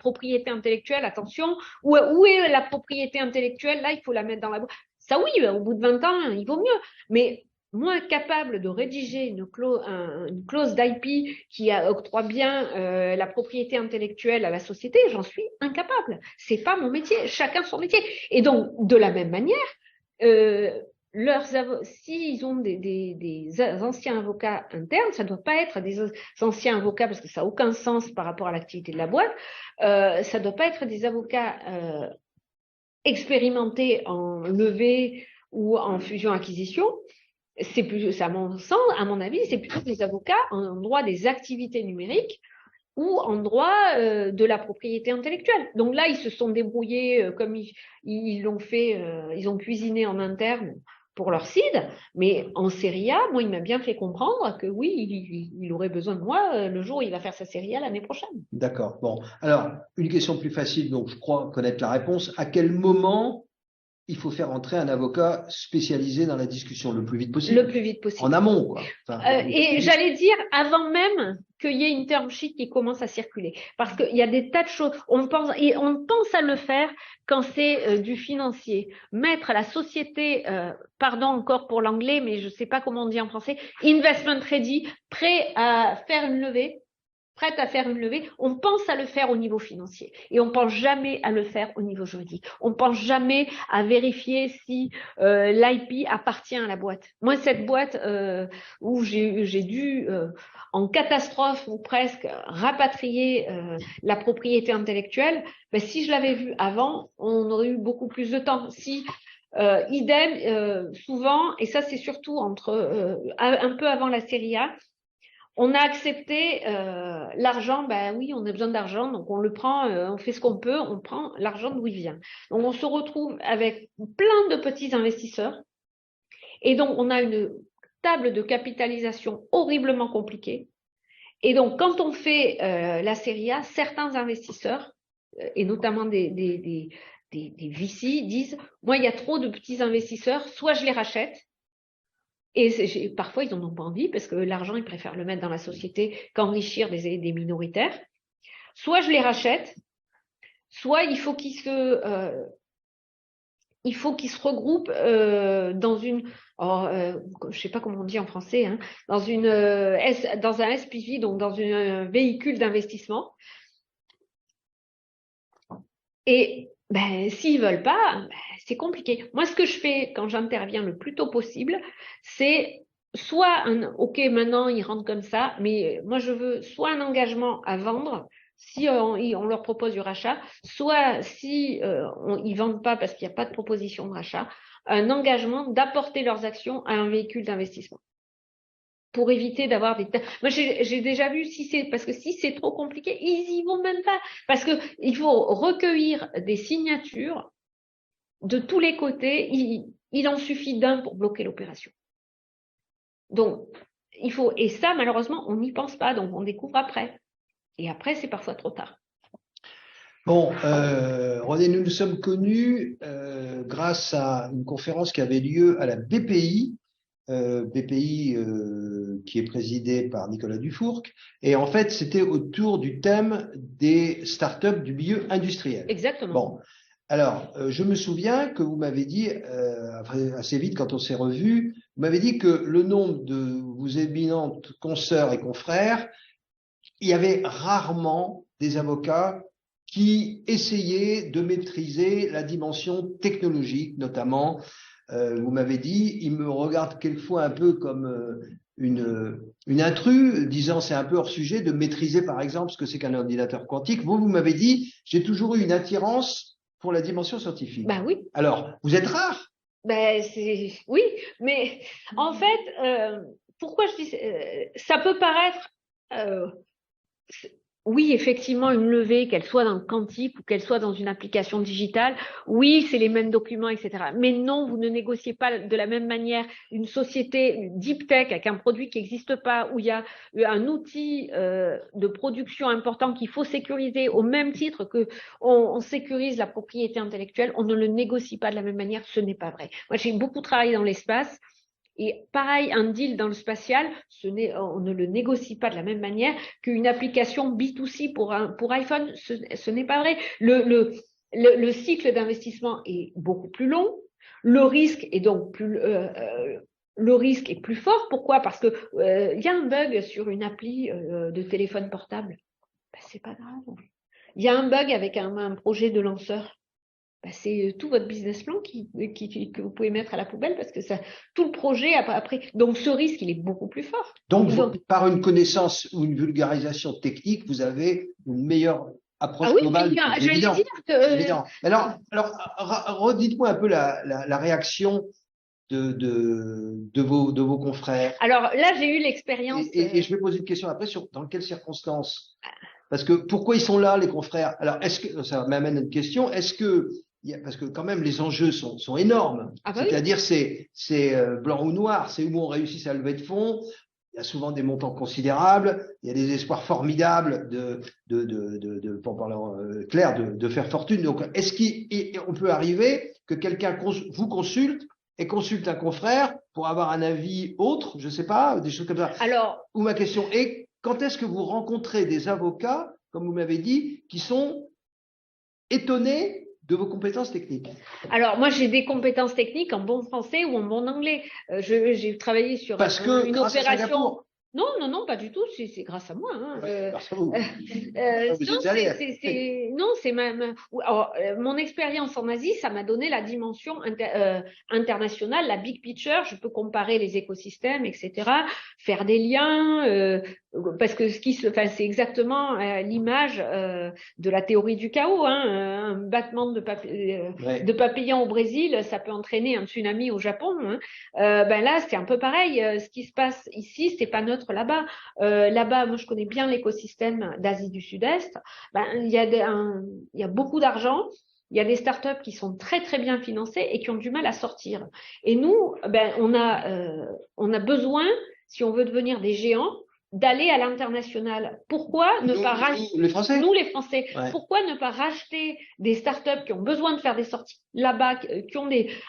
propriété intellectuelle, attention, où est la propriété intellectuelle? Là, il faut la mettre dans la boîte. Ça oui, au bout de 20 ans, il vaut mieux. Mais moi, capable de rédiger une clause d'IP qui octroie bien la propriété intellectuelle à la société, j'en suis incapable. C'est pas mon métier. Chacun son métier. Et donc, de la même manière, s'ils ont des anciens avocats internes, ça ne doit pas être des anciens avocats parce que ça n'a aucun sens par rapport à l'activité de la boîte. Ça ne doit pas être des avocats expérimentés en levée ou en fusion-acquisition. C'est à mon sens, à mon avis, c'est plutôt des avocats en droit des activités numériques ou en droit de la propriété intellectuelle. Donc là, ils se sont débrouillés comme ils l'ont fait, ils ont cuisiné en interne pour leur CID, mais en série A, moi, il m'a bien fait comprendre que oui, il aurait besoin de moi le jour où il va faire sa série A l'année prochaine. D'accord. Bon, alors, une question plus facile, donc je crois connaître la réponse. À quel moment il faut faire entrer un avocat spécialisé dans la discussion le plus vite possible? Le plus vite possible. En amont, quoi. Et j'allais dire avant même qu'il y ait une term sheet qui commence à circuler. Parce qu'il y a des tas de choses. On pense à le faire quand c'est du financier. Mettre la société, pardon encore pour l'anglais, mais je ne sais pas comment on dit en français, investment ready, prêt à faire une levée. Prête à faire une levée, on pense à le faire au niveau financier et on pense jamais à le faire au niveau juridique. On pense jamais à vérifier si l'IP appartient à la boîte. Moi, cette boîte où j'ai dû, en catastrophe ou presque, rapatrier la propriété intellectuelle, ben, si je l'avais vue avant, on aurait eu beaucoup plus de temps. Si idem, souvent, et ça c'est surtout un peu avant la série A, on a accepté l'argent, ben oui, on a besoin d'argent, donc on le prend, on fait ce qu'on peut, on prend l'argent d'où il vient. Donc on se retrouve avec plein de petits investisseurs et donc on a une table de capitalisation horriblement compliquée. Et donc quand on fait la série A, certains investisseurs, et notamment des VC, disent « Moi, il y a trop de petits investisseurs, soit je les rachète, et parfois, ils n'en ont pas envie parce que l'argent, ils préfèrent le mettre dans la société qu'enrichir des minoritaires. Soit je les rachète, soit il faut qu'ils se regroupent dans une, je sais pas comment on dit en français, hein, dans un SPV, donc dans un véhicule d'investissement. Et ben, s'ils veulent pas, ben, c'est compliqué. Moi, ce que je fais quand j'interviens le plus tôt possible, c'est soit OK, maintenant ils rentrent comme ça, mais moi je veux soit un engagement à vendre si on leur propose du rachat, soit si ils vendent pas parce qu'il n'y a pas de proposition de rachat, un engagement d'apporter leurs actions à un véhicule d'investissement. Pour éviter d'avoir des... Moi, j'ai déjà vu, parce que si c'est trop compliqué, ils y vont même pas. Parce que il faut recueillir des signatures de tous les côtés. Il en suffit d'un pour bloquer l'opération. Donc, et ça, malheureusement, on n'y pense pas, donc on découvre après. Et après, c'est parfois trop tard. Bon, René, nous nous sommes connus grâce à une conférence qui avait lieu à la BPI, qui est présidée par Nicolas Dufourcq, et en fait c'était autour du thème des startups du milieu industriel. Exactement. Bon, alors je me souviens que vous m'avez dit assez vite quand on s'est revus, vous m'avez dit que le nombre de vos éminentes consoeurs et confrères, il y avait rarement des avocats qui essayaient de maîtriser la dimension technologique, notamment. Vous m'avez dit, il me regarde quelquefois un peu comme une intruse, disant c'est un peu hors sujet de maîtriser par exemple ce que c'est qu'un ordinateur quantique. Vous m'avez dit, j'ai toujours eu une attirance pour la dimension scientifique. Bah oui. Alors, vous êtes rare Ben, oui, mais en fait, pourquoi je dis ça peut paraître, oui, effectivement, une levée, qu'elle soit dans le quantique ou qu'elle soit dans une application digitale, oui, c'est les mêmes documents, etc. Mais non, vous ne négociez pas de la même manière une société une deep tech avec un produit qui n'existe pas, où il y a un outil de production important qu'il faut sécuriser au même titre que on sécurise la propriété intellectuelle. On ne le négocie pas de la même manière, ce n'est pas vrai. Moi, j'ai beaucoup travaillé dans l'espace. Et pareil, un deal dans le spatial, on ne le négocie pas de la même manière qu'une application B2C pour iPhone. Ce n'est pas vrai. Le cycle d'investissement est beaucoup plus long. Le risque est donc le risque est plus fort. Pourquoi? Parce que y a un bug sur une appli de téléphone portable. Ben, c'est pas grave. Il y a un bug avec un projet de lanceur. Ben, c'est tout votre business plan que vous pouvez mettre à la poubelle parce que tout le projet après. Donc ce risque, il est beaucoup plus fort. Donc, par une connaissance ou une vulgarisation technique, vous avez une meilleure approche globale. Je vais dire que. Évident. Alors, redites-moi un peu la réaction de vos confrères. Alors là, j'ai eu l'expérience. Et je vais poser une question après sur dans quelles circonstances. Parce que pourquoi ils sont là, les confrères? Alors, est-ce que ça m'amène à une question? Est-ce que parce que quand même les enjeux sont énormes. Ah bah c'est-à-dire c'est blanc ou noir, c'est où on réussit à lever de fonds. Il y a souvent des montants considérables, il y a des espoirs formidables pour parler clair, de faire fortune. Donc, est-ce qu'on peut arriver que quelqu'un vous consulte et consulte un confrère pour avoir un avis autre, je sais pas, des choses comme ça. Alors, ou ma question est, quand est-ce que vous rencontrez des avocats, comme vous m'avez dit, qui sont étonnés de vos compétences techniques? Alors, moi, j'ai des compétences techniques en bon français ou en bon anglais. J'ai travaillé sur une opération. Non, pas du tout. C'est grâce à moi. Hein. Grâce à vous. Mon expérience en Asie, ça m'a donné la dimension internationale, la big picture. Je peux comparer les écosystèmes, etc. Faire des liens, parce que c'est exactement l'image de la théorie du chaos. Hein. Un battement de papillon au Brésil, ça peut entraîner un tsunami au Japon. Hein. Là, c'est un peu pareil. Ce qui se passe ici, c'est pas neutre là-bas. Là-bas, moi, je connais bien l'écosystème d'Asie du Sud-Est. Il y a beaucoup d'argent. Il y a des startups qui sont très très bien financées et qui ont du mal à sortir. Et nous, on a besoin, si on veut devenir des géants, d'aller à l'international. Pourquoi ne pas racheter nous les Français, ouais. Pourquoi ne pas racheter des startups qui ont besoin de faire des sorties là-bas,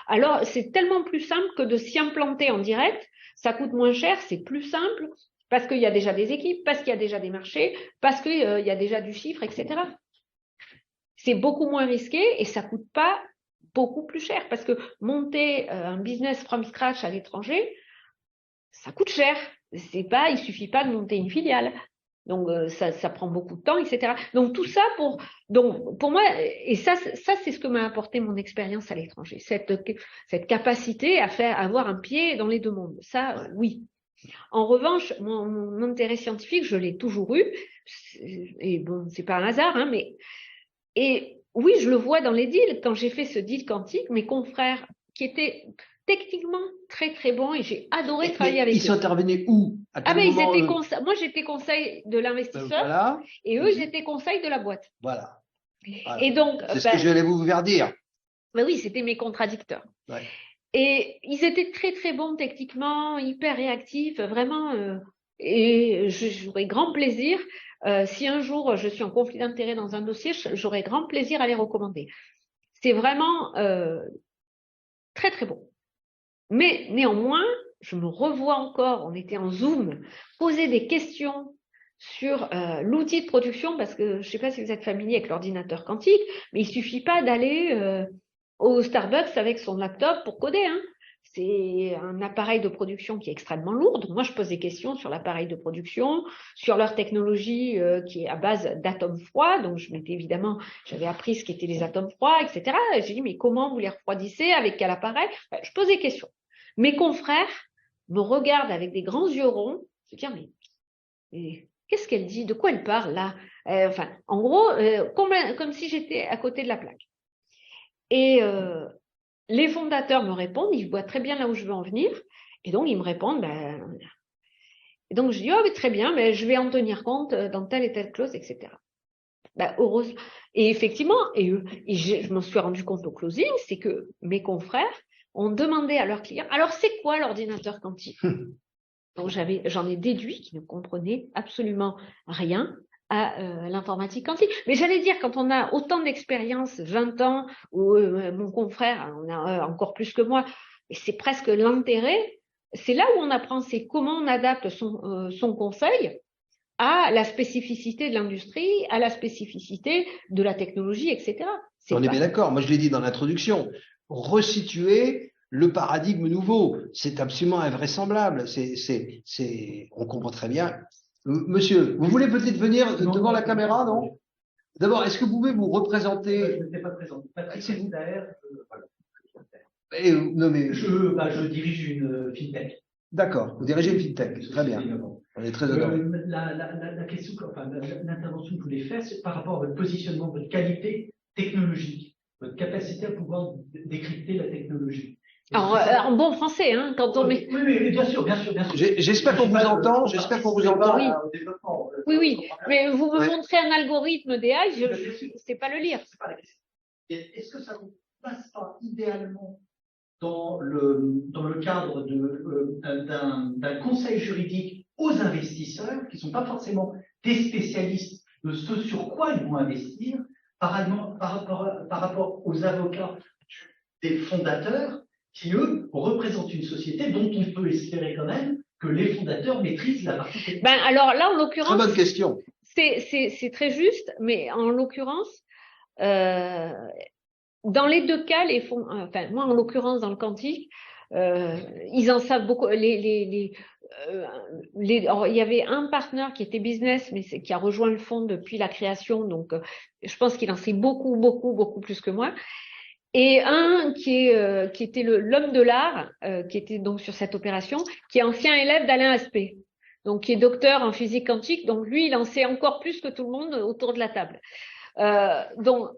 alors c'est tellement plus simple que de s'y implanter en direct. Ça coûte moins cher, c'est plus simple parce qu'il y a déjà des équipes, parce qu'il y a déjà des marchés, parce qu'il y a déjà du chiffre, etc. C'est beaucoup moins risqué et ça coûte pas beaucoup plus cher parce que monter un business from scratch à l'étranger, ça coûte cher. Il suffit pas de monter une filiale. Donc, ça prend beaucoup de temps, etc. Donc, tout ça pour moi, et ça c'est ce que m'a apporté mon expérience à l'étranger. Cette capacité à avoir un pied dans les deux mondes. Ça, oui. En revanche, mon intérêt scientifique, je l'ai toujours eu. Et bon, c'est pas un hasard, hein, et oui, je le vois dans les deals. Quand j'ai fait ce deal quantique, mes confrères qui étaient techniquement très très bons et j'ai adoré travailler avec eux. Ils intervenaient où? Moi j'étais conseil de l'investisseur et eux j'étais conseil de la boîte. Voilà. Et donc c'est ce que je vais vous faire dire. Ben oui, c'était mes contradicteurs. Ouais. Et ils étaient très très bons techniquement, hyper réactifs, vraiment. Et j'aurais grand plaisir, si un jour je suis en conflit d'intérêt dans un dossier, j'aurais grand plaisir à les recommander. C'est vraiment très très bon. Mais néanmoins, je me revois encore, on était en Zoom, poser des questions sur l'outil de production, parce que je ne sais pas si vous êtes familier avec l'ordinateur quantique, mais il ne suffit pas d'aller au Starbucks avec son laptop pour coder. Hein. C'est un appareil de production qui est extrêmement lourd. Donc moi, je pose des questions sur l'appareil de production, sur leur technologie qui est à base d'atomes froids. Donc j'avais appris ce qu'étaient les atomes froids, etc. Et j'ai dit, mais comment vous les refroidissez? Avec quel appareil? Je pose des questions. Mes confrères me regardent avec des grands yeux ronds, se disent, mais qu'est-ce qu'elle dit? De quoi elle parle là? En gros, comme si j'étais à côté de la plaque. Et les fondateurs me répondent, ils voient très bien là où je veux en venir, et donc ils me répondent, et donc je dis, oh, mais très bien, mais je vais en tenir compte dans telle et telle clause, etc. Heureusement. Et effectivement, je m'en suis rendu compte au closing, c'est que mes confrères ont demandé à leurs clients, alors c'est quoi l'ordinateur quantique? Donc j'en ai déduit qu'ils ne comprenaient absolument rien à l'informatique quantique. Mais j'allais dire, quand on a autant d'expérience, 20 ans, ou mon confrère en a encore plus que moi, et c'est presque l'intérêt, c'est là où on apprend, c'est comment on adapte son conseil à la spécificité de l'industrie, à la spécificité de la technologie, etc. On est bien d'accord. Moi, je l'ai dit dans l'introduction. Resituer le paradigme nouveau, c'est absolument invraisemblable. On comprend très bien. Monsieur, vous voulez peut-être venir devant la caméra, non? D'abord, est-ce que vous pouvez vous représenter? Je n'étais pas présent. Patrick Daer, Non, mais... je dirige une fintech. D'accord, vous dirigez une fintech. Très bien. On est très heureux. La question, l'intervention que je voulais faire, c'est par rapport à votre positionnement, votre qualité technologique, votre capacité à pouvoir décrypter la technologie. Alors, en bon français, hein, quand on met. Oui, bien sûr. J'espère qu'on vous entend. J'espère qu'on vous entend. Oui. Mais vous me montrez un algorithme d'AI, je ne sais pas le lire. Est-ce que ça ne passe pas idéalement dans le cadre d'un conseil juridique aux investisseurs, qui ne sont pas forcément des spécialistes de ce sur quoi ils vont investir, par rapport aux avocats des fondateurs, qui, eux, représentent une société dont on peut espérer quand même que les fondateurs maîtrisent la partie technique. Alors là, en l'occurrence, très bonne question. C'est très juste, mais en l'occurrence, dans les deux cas, moi en l'occurrence dans le quantique, ils en savent beaucoup. Il y avait un partenaire qui était business, mais qui a rejoint le fonds depuis la création, donc je pense qu'il en sait beaucoup plus que moi. Et un qui était l'homme de l'art, qui était donc sur cette opération, qui est ancien élève d'Alain Aspect, donc qui est docteur en physique quantique. Donc lui, il en sait encore plus que tout le monde autour de la table. Donc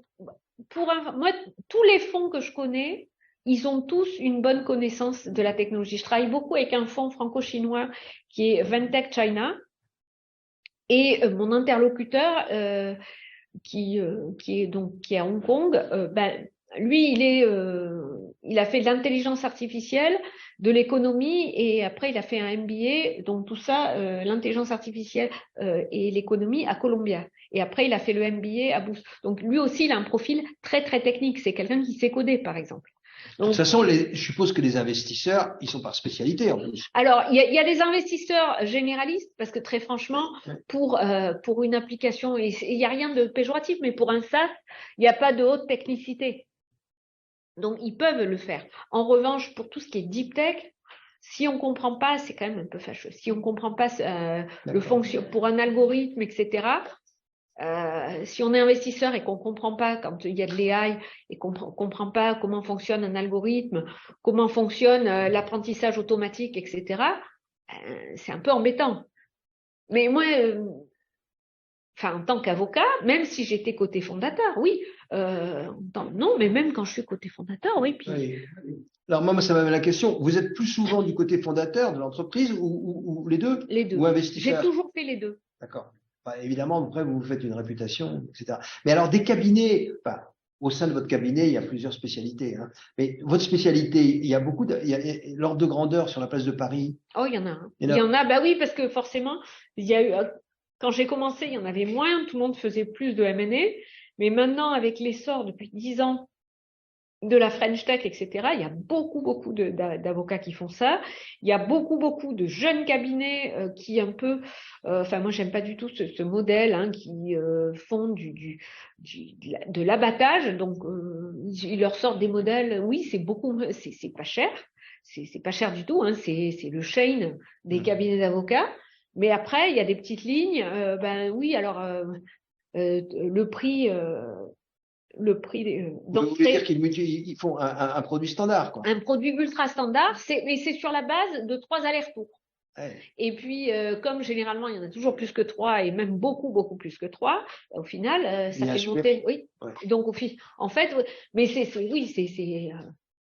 moi, tous les fonds que je connais, ils ont tous une bonne connaissance de la technologie. Je travaille beaucoup avec un fonds franco-chinois qui est Ventec China, et mon interlocuteur qui est à Hong Kong, lui, il a fait de l'intelligence artificielle, de l'économie, et après il a fait un MBA, donc tout ça, l'intelligence artificielle et l'économie à Columbia. Et après il a fait le MBA à Boost. Donc lui aussi, il a un profil très technique. C'est quelqu'un qui sait coder, par exemple. Donc, de toute façon, je suppose que les investisseurs, ils sont par spécialité en plus. Alors, il y a des investisseurs généralistes, parce que très franchement, pour une application, et il n'y a rien de péjoratif, mais pour un SaaS, il n'y a pas de haute technicité. Donc, ils peuvent le faire. En revanche, pour tout ce qui est deep tech, si on ne comprend pas, c'est quand même un peu fâcheux. Si on ne comprend pas le fonctionnement pour un algorithme, etc., si on est investisseur et qu'on ne comprend pas quand il y a de l'AI et qu'on ne comprend pas comment fonctionne un algorithme, comment fonctionne l'apprentissage automatique, etc., c'est un peu embêtant. Mais moi, en tant qu'avocat, même si j'étais côté fondateur, oui. Non, mais même quand je suis côté fondateur, oui. Oui. Alors moi, ça m'amène la question. Vous êtes plus souvent du côté fondateur de l'entreprise ou les deux? Les deux. Ou investisseur? J'ai toujours fait les deux. D'accord. Évidemment, après, vous faites une réputation, etc. Mais alors, des cabinets, au sein de votre cabinet, il y a plusieurs spécialités. Hein. Mais votre spécialité, il y a l'ordre de grandeur sur la place de Paris. Oh, il y en a. Il y en a, oui, parce que forcément, il y a eu, quand j'ai commencé, il y en avait moins, tout le monde faisait plus de M&A. Mais maintenant, avec l'essor depuis 10 ans de la French Tech, etc., il y a beaucoup d'avocats qui font ça. Il y a beaucoup de jeunes cabinets qui un peu, moi j'aime pas du tout ce modèle, qui font de l'abattage. Donc ils leur sortent des modèles. Oui, c'est pas cher, c'est pas cher du tout. C'est le chain des cabinets d'avocats. Mais après il y a des petites lignes. Oui, alors le prix. Le prix d'entrée. Vous voulez dire qu'ils font un produit standard, quoi. Un produit ultra standard, mais c'est sur la base de 3 allers-retours. Ouais. Et puis, comme généralement, il y en a toujours plus que 3, et même beaucoup plus que 3, au final, ça fait monter. Oui. Ouais. Donc, en fait, mais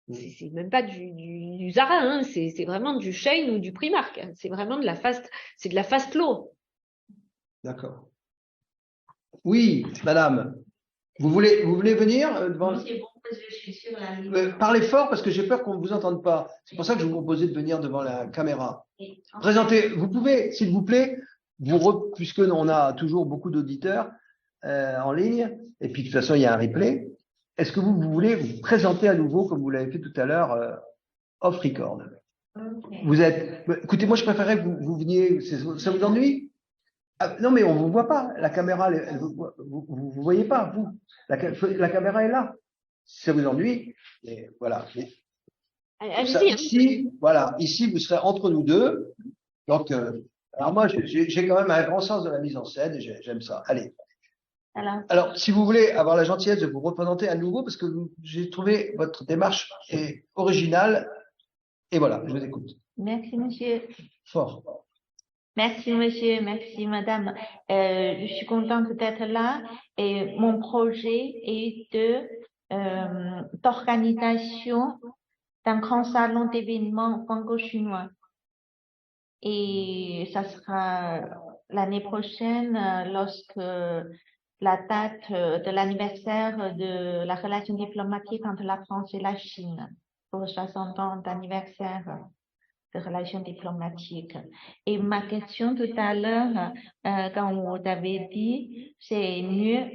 C'est même pas du Zara, hein, c'est vraiment du Shein ou du Primark. C'est vraiment de la fast low. D'accord. Oui, madame. Vous voulez venir devant... Non, c'est bon, parce que je suis sur la ligne. Parlez fort parce que j'ai peur qu'on ne vous entende pas. C'est pour ça que je vous proposais de venir devant la caméra. Présentez, vous pouvez, s'il vous plaît, puisque on a toujours beaucoup d'auditeurs en ligne, et puis de toute façon, il y a un replay. Est-ce que vous voulez vous présenter à nouveau, comme vous l'avez fait tout à l'heure, off record? Okay. Vous êtes... Écoutez, moi, je préférerais que vous veniez... Ça vous ennuie? Non, mais on ne vous voit pas. La caméra, vous voyez pas, vous. La caméra est là. Si ça vous ennuie, mais voilà. Allez-y. Ici, voilà, ici, vous serez entre nous deux. Donc, alors moi, j'ai quand même un grand sens de la mise en scène et j'aime ça. Allez. Alors, si vous voulez avoir la gentillesse de vous représenter à nouveau, parce que j'ai trouvé votre démarche est originale. Et voilà, je vous écoute. Merci, monsieur. Fort. Merci, monsieur. Merci, madame. Je suis contente d'être là. Et mon projet est d'organisation d'un grand salon d'événements franco-chinois. Et ça sera l'année prochaine, lorsque la date de l'anniversaire de la relation diplomatique entre la France et la Chine, pour 60 ans d'anniversaire de relations diplomatiques. Et ma question tout à l'heure, quand vous avez dit, c'est mieux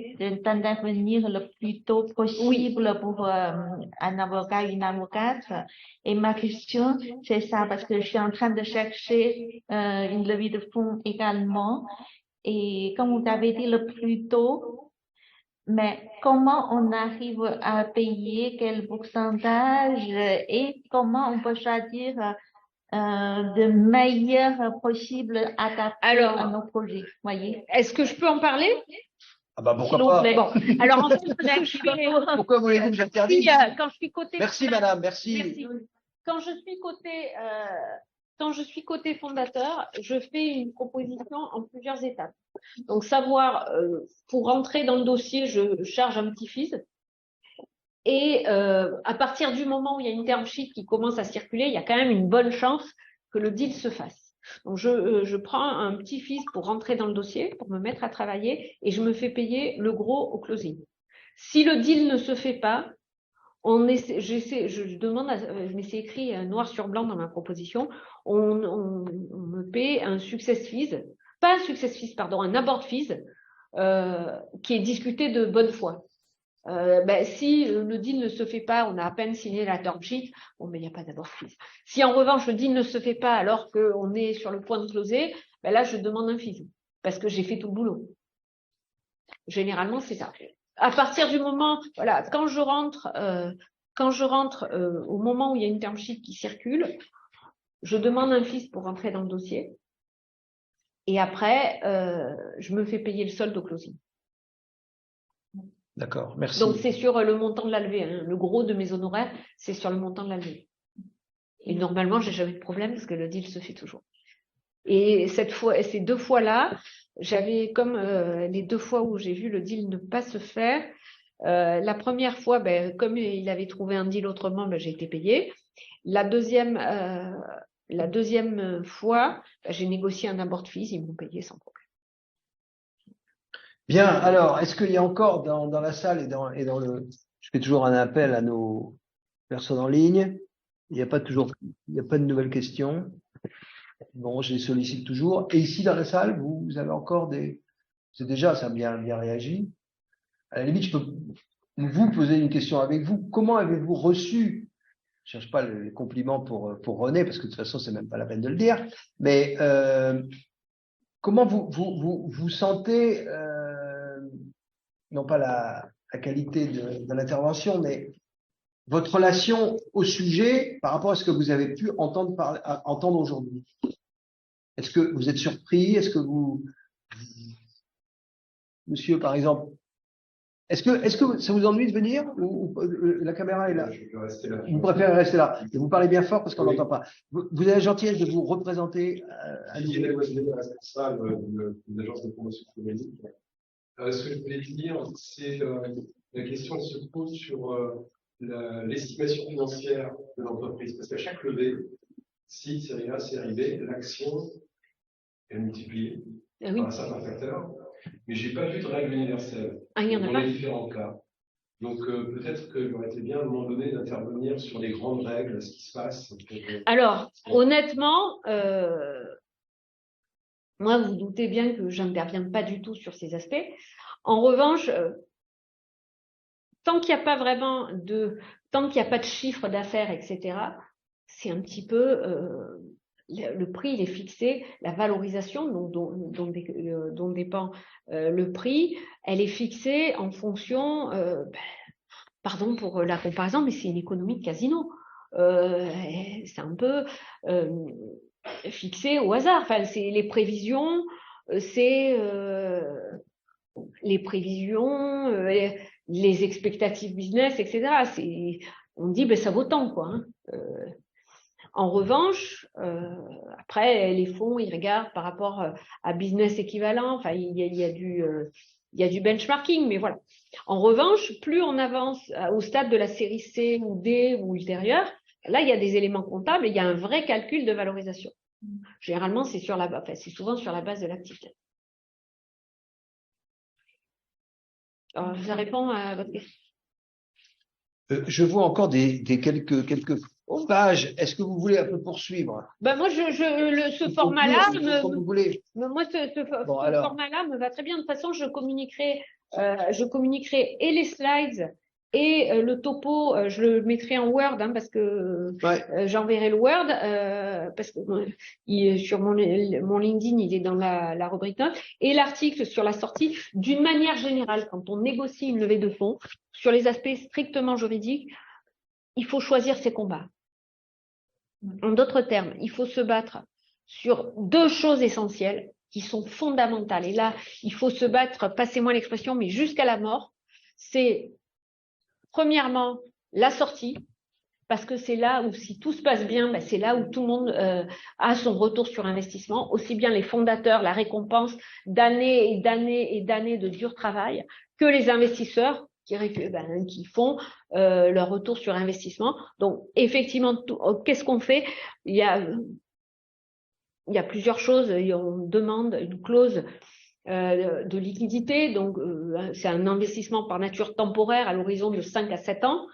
d'intervenir le plus tôt possible pour un avocat, une avocate. Et ma question, c'est ça, parce que je suis en train de chercher une levée de fonds également. Et comme vous avez dit, le plus tôt, mais comment on arrive à payer, quel pourcentage et comment on peut choisir de meilleur possible adapté à nos projets, voyez. Est-ce que je peux en parler? Ah bah pourquoi pas. Bon, alors en fait, je fais... Pourquoi voulez-vous que j'interdise? Quand je suis côté... Merci madame, merci. Merci. Quand je suis côté fondateur, je fais une proposition en plusieurs étapes. Donc savoir, pour rentrer dans le dossier, je charge un petit fees. Et à partir du moment où il y a une term sheet qui commence à circuler, il y a quand même une bonne chance que le deal se fasse. Donc je prends un petit fees pour rentrer dans le dossier, pour me mettre à travailler, et je me fais payer le gros au closing. Si le deal ne se fait pas, je demande, mais c'est écrit noir sur blanc dans ma proposition, on me paie un success fees, pas un success fees, pardon, un abort fees, qui est discuté de bonne foi. Si le deal ne se fait pas, on a à peine signé la term sheet, bon, mais il n'y a pas d'abord fees. Si en revanche le deal ne se fait pas alors qu'on est sur le point de closer, là je demande un fees, parce que j'ai fait tout le boulot. Généralement c'est ça. À partir du moment, voilà, quand je rentre au moment où il y a une term sheet qui circule, je demande un fees pour rentrer dans le dossier, et après je me fais payer le solde au closing. D'accord, merci. Donc, c'est sur le montant de la levée. Hein. Le gros de mes honoraires, c'est sur le montant de la levée. Et normalement, j'ai jamais de problème parce que le deal se fait toujours. Et ces deux fois-là, j'avais comme les deux fois où j'ai vu le deal ne pas se faire. La première fois, comme il avait trouvé un deal autrement, j'ai été payée. La deuxième fois, j'ai négocié un abort fees, ils m'ont payé sans problème. Bien, alors, est-ce qu'il y a encore dans la salle et dans le... Je fais toujours un appel à nos personnes en ligne. Il n'y a pas de nouvelles questions. Bon, je les sollicite toujours. Et ici, dans la salle, vous avez encore c'est déjà, ça a bien réagi. À la limite, je peux vous poser une question avec vous. Comment avez-vous reçu, je cherche pas les compliments pour René, parce que de toute façon, c'est même pas la peine de le dire, mais comment vous sentez, non pas la qualité de l'intervention, mais votre relation au sujet par rapport à ce que vous avez pu entendre aujourd'hui? Est-ce que vous êtes surpris? Est-ce que monsieur, par exemple, est-ce que ça vous ennuie de venir ou la caméra est là? Je peux rester là. Vous préférez rester là. Et vous parlez bien fort parce qu'on n'entend pas. Vous avez la gentillesse de vous représenter à nouveau. Responsable de l'agence de promotion féminine. Ce que je voulais dire, c'est la question se pose sur l'estimation financière de l'entreprise. Parce qu'à chaque levée, si série A, série B, l'action est multipliée par un certain facteur. Mais je n'ai pas vu de règle universelle Ah, il y en a dans pas. les différents cas. Donc peut-être qu'il aurait été bien à un moment donné d'intervenir sur les grandes règles, ce qui se passe. Alors, honnêtement, moi, vous doutez bien que je n'interviens pas du tout sur ces aspects. En revanche, tant qu'il n'y a pas vraiment tant qu'il n'y a pas de chiffre d'affaires, etc., c'est un petit peu le prix, il est fixé, la valorisation dont dépend le prix, elle est fixée en fonction, pardon pour la comparaison, mais c'est une économie de casino. C'est un peu fixé au hasard. Enfin, c'est les prévisions, c'est les prévisions, les expectatives business, etc. On dit, ben, ça vaut tant, quoi. Hein. En revanche, après, les fonds, ils regardent par rapport à business équivalent. Enfin, il y a du benchmarking, mais voilà. En revanche, plus on avance au stade de la série C ou D ou ultérieure, là, il y a des éléments comptables et il y a un vrai calcul de valorisation. Généralement, c'est souvent sur la base de l'activité. Alors, ça répond à votre question. Je vois encore quelques pages. Est-ce que vous voulez un peu poursuivre? Ben moi, ce format-là comme vous voulez. Moi, ce format-là me va très bien. De toute façon, je communiquerai et les slides et le topo, je le mettrai en Word, hein, parce que j'enverrai le Word, parce que sur mon LinkedIn, il est dans la rubrique notes, et l'article sur la sortie. D'une manière générale, quand on négocie une levée de fonds, sur les aspects strictement juridiques, il faut choisir ses combats. En d'autres termes, il faut se battre sur deux choses essentielles qui sont fondamentales. Et là, il faut se battre, passez-moi l'expression, mais jusqu'à la mort. C'est, premièrement, la sortie, parce que c'est là où, si tout se passe bien, ben c'est là où tout le monde a son retour sur investissement, aussi bien les fondateurs, la récompense d'années et d'années et d'années de dur travail, que les investisseurs qui font leur retour sur investissement. Donc, effectivement, qu'est-ce qu'on fait? Il y a plusieurs choses. On demande une clause de liquidité. Donc, c'est un investissement par nature temporaire à l'horizon de 5 à 7 ans.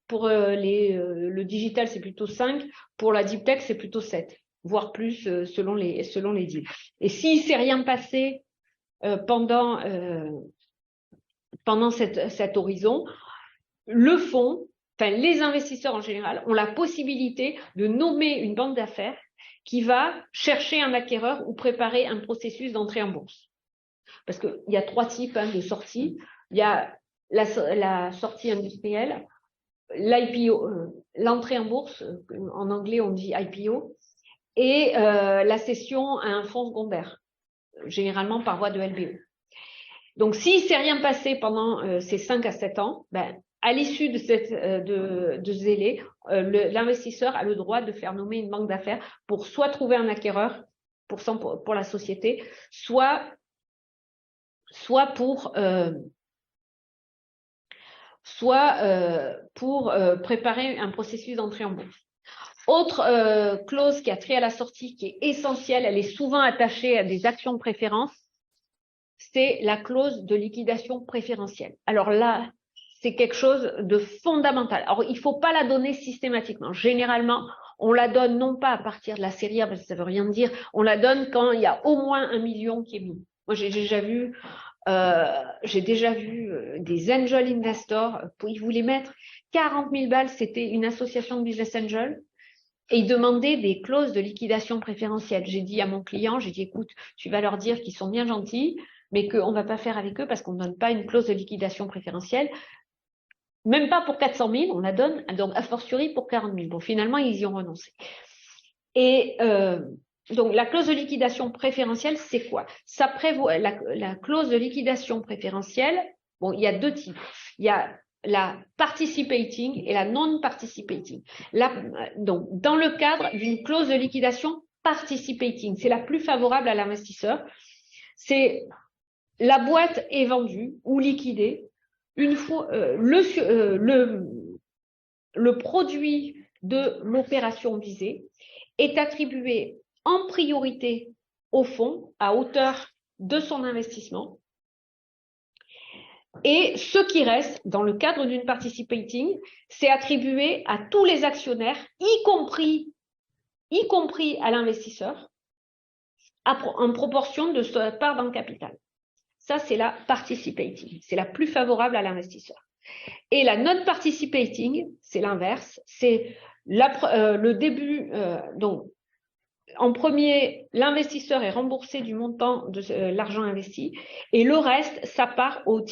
Pour le digital, c'est plutôt 5. Pour la deep tech, c'est plutôt 7, voire plus selon les deals. Et s'il ne s'est rien passé pendant cet horizon, le fonds, enfin les investisseurs en général, ont la possibilité de nommer une banque d'affaires qui va chercher un acquéreur ou préparer un processus d'entrée en bourse. Parce qu'il y a 3 types de sorties. Il y a la sortie industrielle, l'IPO, l'entrée en bourse, en anglais on dit IPO, et la cession à un fonds secondaire, généralement par voie de LBO. Donc, s'il ne s'est rien passé pendant ces 5 à 7 ans, ben, à l'issue de ce délai, l'investisseur a le droit de faire nommer une banque d'affaires pour soit trouver un acquéreur pour la société, soit pour préparer un processus d'entrée en bourse. Autre clause qui a trait à la sortie, qui est essentielle, elle est souvent attachée à des actions de préférence, c'est la clause de liquidation préférentielle. Alors là, c'est quelque chose de fondamental. Alors, il ne faut pas la donner systématiquement. Généralement, on la donne non pas à partir de la série A, parce que ça ne veut rien dire, on la donne quand il y a au moins 1 million qui est mis. Moi, j'ai déjà vu des angel investors, ils voulaient mettre 40 000 balles, c'était une association de business angel, et ils demandaient des clauses de liquidation préférentielle. J'ai dit à mon client, écoute, tu vas leur dire qu'ils sont bien gentils, mais qu'on ne va pas faire avec eux parce qu'on ne donne pas une clause de liquidation préférentielle. Même pas pour 400 000, on la donne, donc a fortiori pour 40 000. Bon, finalement, ils y ont renoncé. Et donc, la clause de liquidation préférentielle, c'est quoi? Ça prévoit la clause de liquidation préférentielle. Bon, il y a 2 types. Il y a la participating et la non-participating. Donc, dans le cadre d'une clause de liquidation participating, c'est la plus favorable à l'investisseur. C'est la boîte est vendue ou liquidée une fois le produit de l'opération visée est attribué en priorité au fonds à hauteur de son investissement. Et ce qui reste, dans le cadre d'une participating, c'est attribué à tous les actionnaires, y compris à l'investisseur, en proportion de sa part dans le capital. Ça, c'est la participating. C'est la plus favorable à l'investisseur. Et la non participating, c'est l'inverse. C'est le début. Donc, en premier, l'investisseur est remboursé du montant de l'argent investi et le reste, ça part aux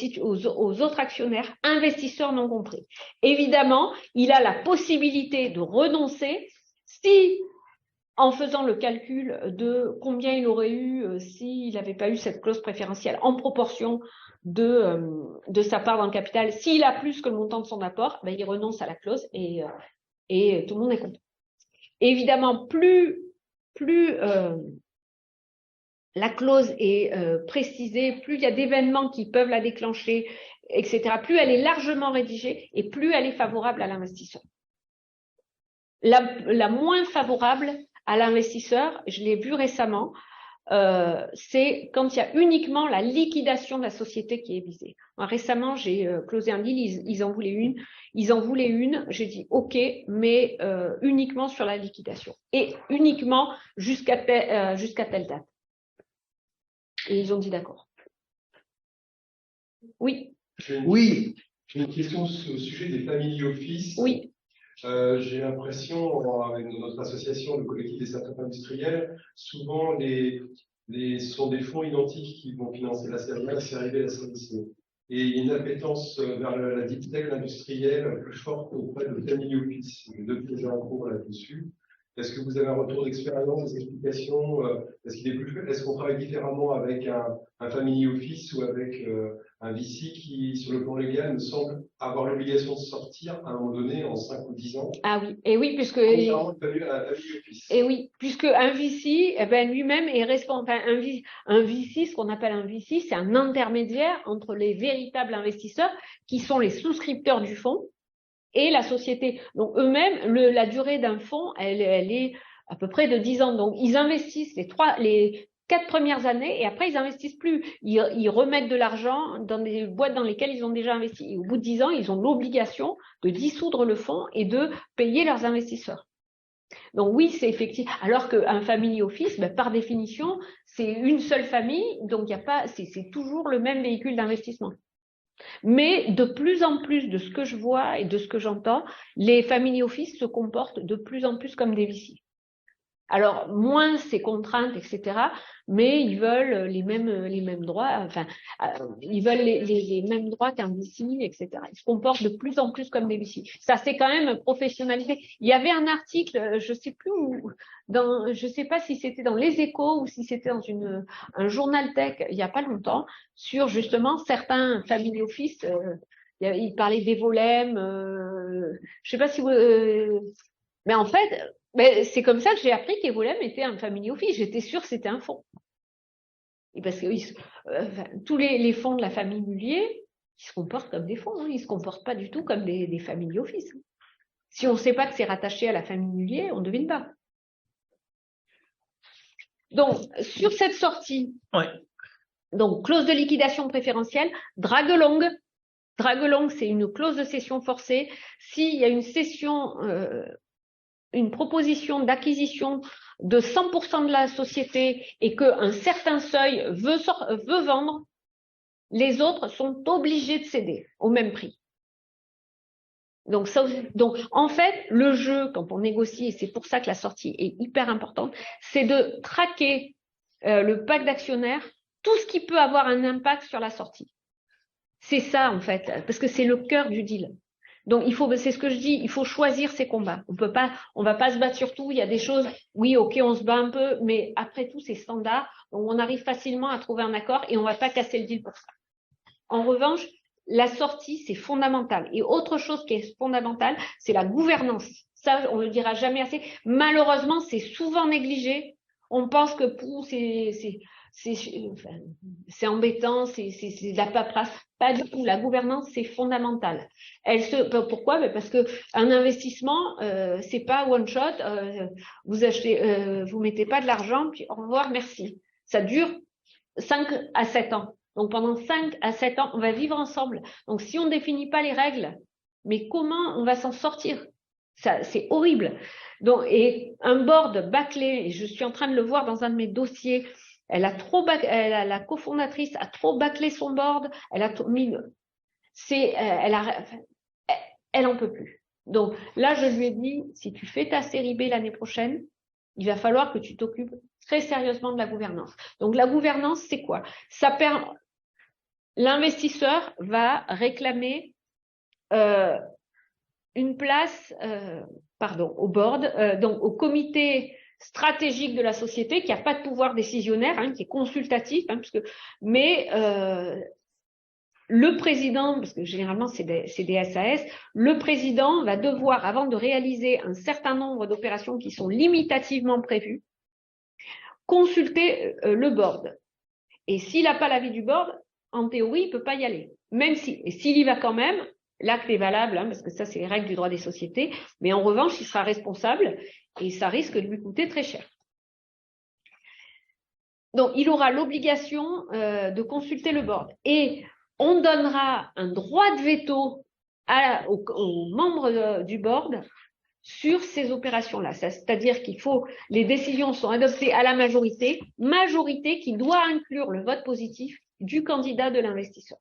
autres actionnaires, investisseurs non compris. Évidemment, il a la possibilité de renoncer si, en faisant le calcul de combien il aurait eu s'il n'avait pas eu cette clause préférentielle en proportion de sa part dans le capital, s'il a plus que le montant de son apport, ben, il renonce à la clause et tout le monde est content. Évidemment, plus la clause est précisée, plus il y a d'événements qui peuvent la déclencher, etc., plus elle est largement rédigée et plus elle est favorable à l'investisseur. La moins favorable à l'investisseur, je l'ai vu récemment, c'est quand il y a uniquement la liquidation de la société qui est visée. Moi, récemment, j'ai closé un deal, ils en voulaient une, j'ai dit OK, mais uniquement sur la liquidation et uniquement jusqu'à telle date. Et ils ont dit d'accord. Oui. Oui. J'ai une question au sujet des family office. Oui. J'ai l'impression, avec notre association, le collectif des startups industriels, souvent ce sont des fonds identiques qui vont financer la série A, la série B, la série C. Et il y a une appétence vers la deep tech industrielle plus forte auprès de family office. Depuis déjà un cours là-dessus. Est-ce que vous avez un retour d'expérience, des explications? Est-ce qu'on travaille différemment avec un family office ou avec un VC qui, sur le plan légal, me semble avoir l'obligation de sortir à un moment donné en 5 ou 10 ans? Ah oui, et oui, puisque un VC, lui-même est responsable. Un VC, ce qu'on appelle un VC, c'est un intermédiaire entre les véritables investisseurs qui sont les souscripteurs du fonds et la société. Donc eux-mêmes, la durée d'un fonds, elle est à peu près de 10 ans. Donc ils investissent les 4 premières années et après ils investissent plus. Ils remettent de l'argent dans des boîtes dans lesquelles ils ont déjà investi. Et au bout de 10 ans, ils ont l'obligation de dissoudre le fonds et de payer leurs investisseurs. Donc oui, c'est effectif. Alors qu'un family office, par définition, c'est une seule famille, donc c'est toujours le même véhicule d'investissement. Mais de plus en plus de ce que je vois et de ce que j'entends, les family office se comportent de plus en plus comme des VC. Alors, moins ces contraintes, etc., mais ils veulent les mêmes droits, ils veulent les mêmes droits qu'un VC, etc. Ils se comportent de plus en plus comme des VC. Ça, c'est quand même professionnalisé. Il y avait un article, je sais plus où, je sais pas si c'était dans Les Échos ou si c'était dans un journal tech, il y a pas longtemps, sur justement certains family office, il parlait d'Evolem, je sais pas si vous, mais en fait, c'est comme ça que j'ai appris qu'Evolem était un family office. J'étais sûre que c'était un fonds. Et parce que tous les fonds de la famille Mullier, ils se comportent comme des fonds. Ils ne se comportent pas du tout comme des family office. Si on ne sait pas que c'est rattaché à la famille Mullier, on ne devine pas. Donc, sur cette sortie, donc clause de liquidation préférentielle, drag along. Drag along, c'est une clause de cession forcée. S'il y a une cession... une proposition d'acquisition de 100% de la société et qu'un certain seuil veut vendre, les autres sont obligés de céder au même prix. Donc, en fait, le jeu, quand on négocie, et c'est pour ça que la sortie est hyper importante, c'est de traquer le pack d'actionnaires, tout ce qui peut avoir un impact sur la sortie. C'est ça, en fait, parce que c'est le cœur du deal. Donc, c'est ce que je dis, il faut choisir ses combats. On va pas se battre sur tout. Il y a des choses, oui, ok, on se bat un peu, mais après tout, c'est standard. Donc, on arrive facilement à trouver un accord et on va pas casser le deal pour ça. En revanche, la sortie, c'est fondamental. Et autre chose qui est fondamentale, c'est la gouvernance. Ça, on le dira jamais assez. Malheureusement, c'est souvent négligé. On pense que c'est embêtant, c'est de la paperasse. Pas du tout. La gouvernance, c'est fondamental. Pourquoi? Parce que un investissement, c'est pas one shot. Vous achetez, vous mettez pas de l'argent, puis au revoir, merci. Ça dure 5 à 7 ans. Donc pendant 5 à 7 ans, on va vivre ensemble. Donc si on ne définit pas les règles, mais comment on va s'en sortir? Ça, c'est horrible. Donc, et un board bâclé, et je suis en train de le voir dans un de mes dossiers. La cofondatrice a trop bâclé son board, elle a mis, elle en peut plus. Donc là, je lui ai dit, si tu fais ta série B l'année prochaine, il va falloir que tu t'occupes très sérieusement de la gouvernance. Donc la gouvernance, c'est quoi? Ça permet, l'investisseur va réclamer une place, au board, donc au comité stratégique de la société, qui n'a pas de pouvoir décisionnaire, qui est consultatif, mais le président, parce que généralement c'est des SAS, le président va devoir, avant de réaliser un certain nombre d'opérations qui sont limitativement prévues, consulter le board. Et s'il n'a pas l'avis du board, en théorie, il ne peut pas y aller. Même si, et s'il y va quand même, l'acte est valable, parce que ça, c'est les règles du droit des sociétés, mais en revanche, il sera responsable et ça risque de lui coûter très cher. Donc, il aura l'obligation de consulter le board. Et on donnera un droit de veto aux membres du board sur ces opérations-là. C'est-à-dire les décisions sont adoptées à la majorité qui doit inclure le vote positif du candidat de l'investisseur.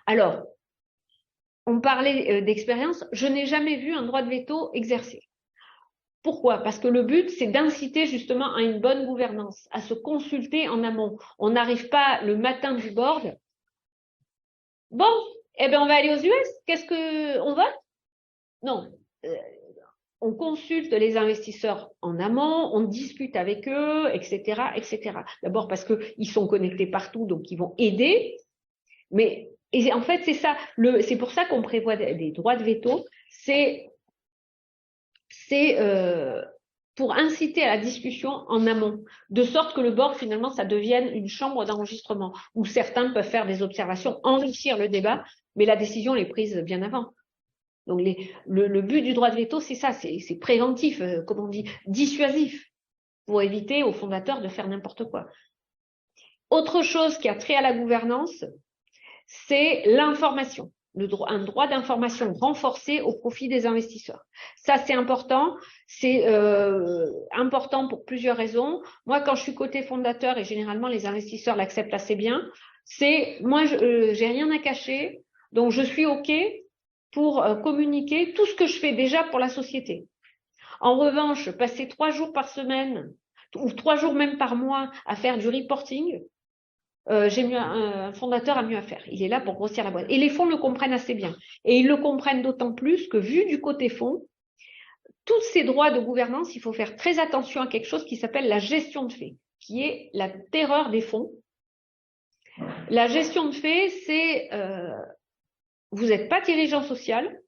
Alors, on parlait d'expérience, je n'ai jamais vu un droit de veto exercé. Pourquoi? Parce que le but, c'est d'inciter justement à une bonne gouvernance, à se consulter en amont. On n'arrive pas le matin du board. Bon, on va aller aux US. Qu'est-ce qu'on vote? Non. On consulte les investisseurs en amont, on discute avec eux, etc., etc. D'abord parce qu'ils sont connectés partout, donc ils vont aider. Et en fait, c'est ça. C'est pour ça qu'on prévoit des droits de veto. C'est pour inciter à la discussion en amont, de sorte que le board, finalement, ça devienne une chambre d'enregistrement, où certains peuvent faire des observations, enrichir le débat, mais la décision est prise bien avant. Donc le but du droit de veto, c'est ça, c'est préventif, comme on dit, dissuasif, pour éviter aux fondateurs de faire n'importe quoi. Autre chose qui a trait à la gouvernance, c'est l'information. Un droit d'information renforcé au profit des investisseurs. Ça, c'est important. C'est important pour plusieurs raisons. Moi, quand je suis côté fondateur, et généralement les investisseurs l'acceptent assez bien, moi, j'ai rien à cacher, donc je suis OK pour communiquer tout ce que je fais déjà pour la société. En revanche, passer 3 jours par semaine, ou 3 jours même par mois, à faire du reporting, un fondateur a mieux à faire. Il est là pour grossir la boîte. Et les fonds le comprennent assez bien. Et ils le comprennent d'autant plus que, vu du côté fonds, tous ces droits de gouvernance, il faut faire très attention à quelque chose qui s'appelle la gestion de fait, qui est la terreur des fonds. La gestion de fait, c'est vous n'êtes pas dirigeant social,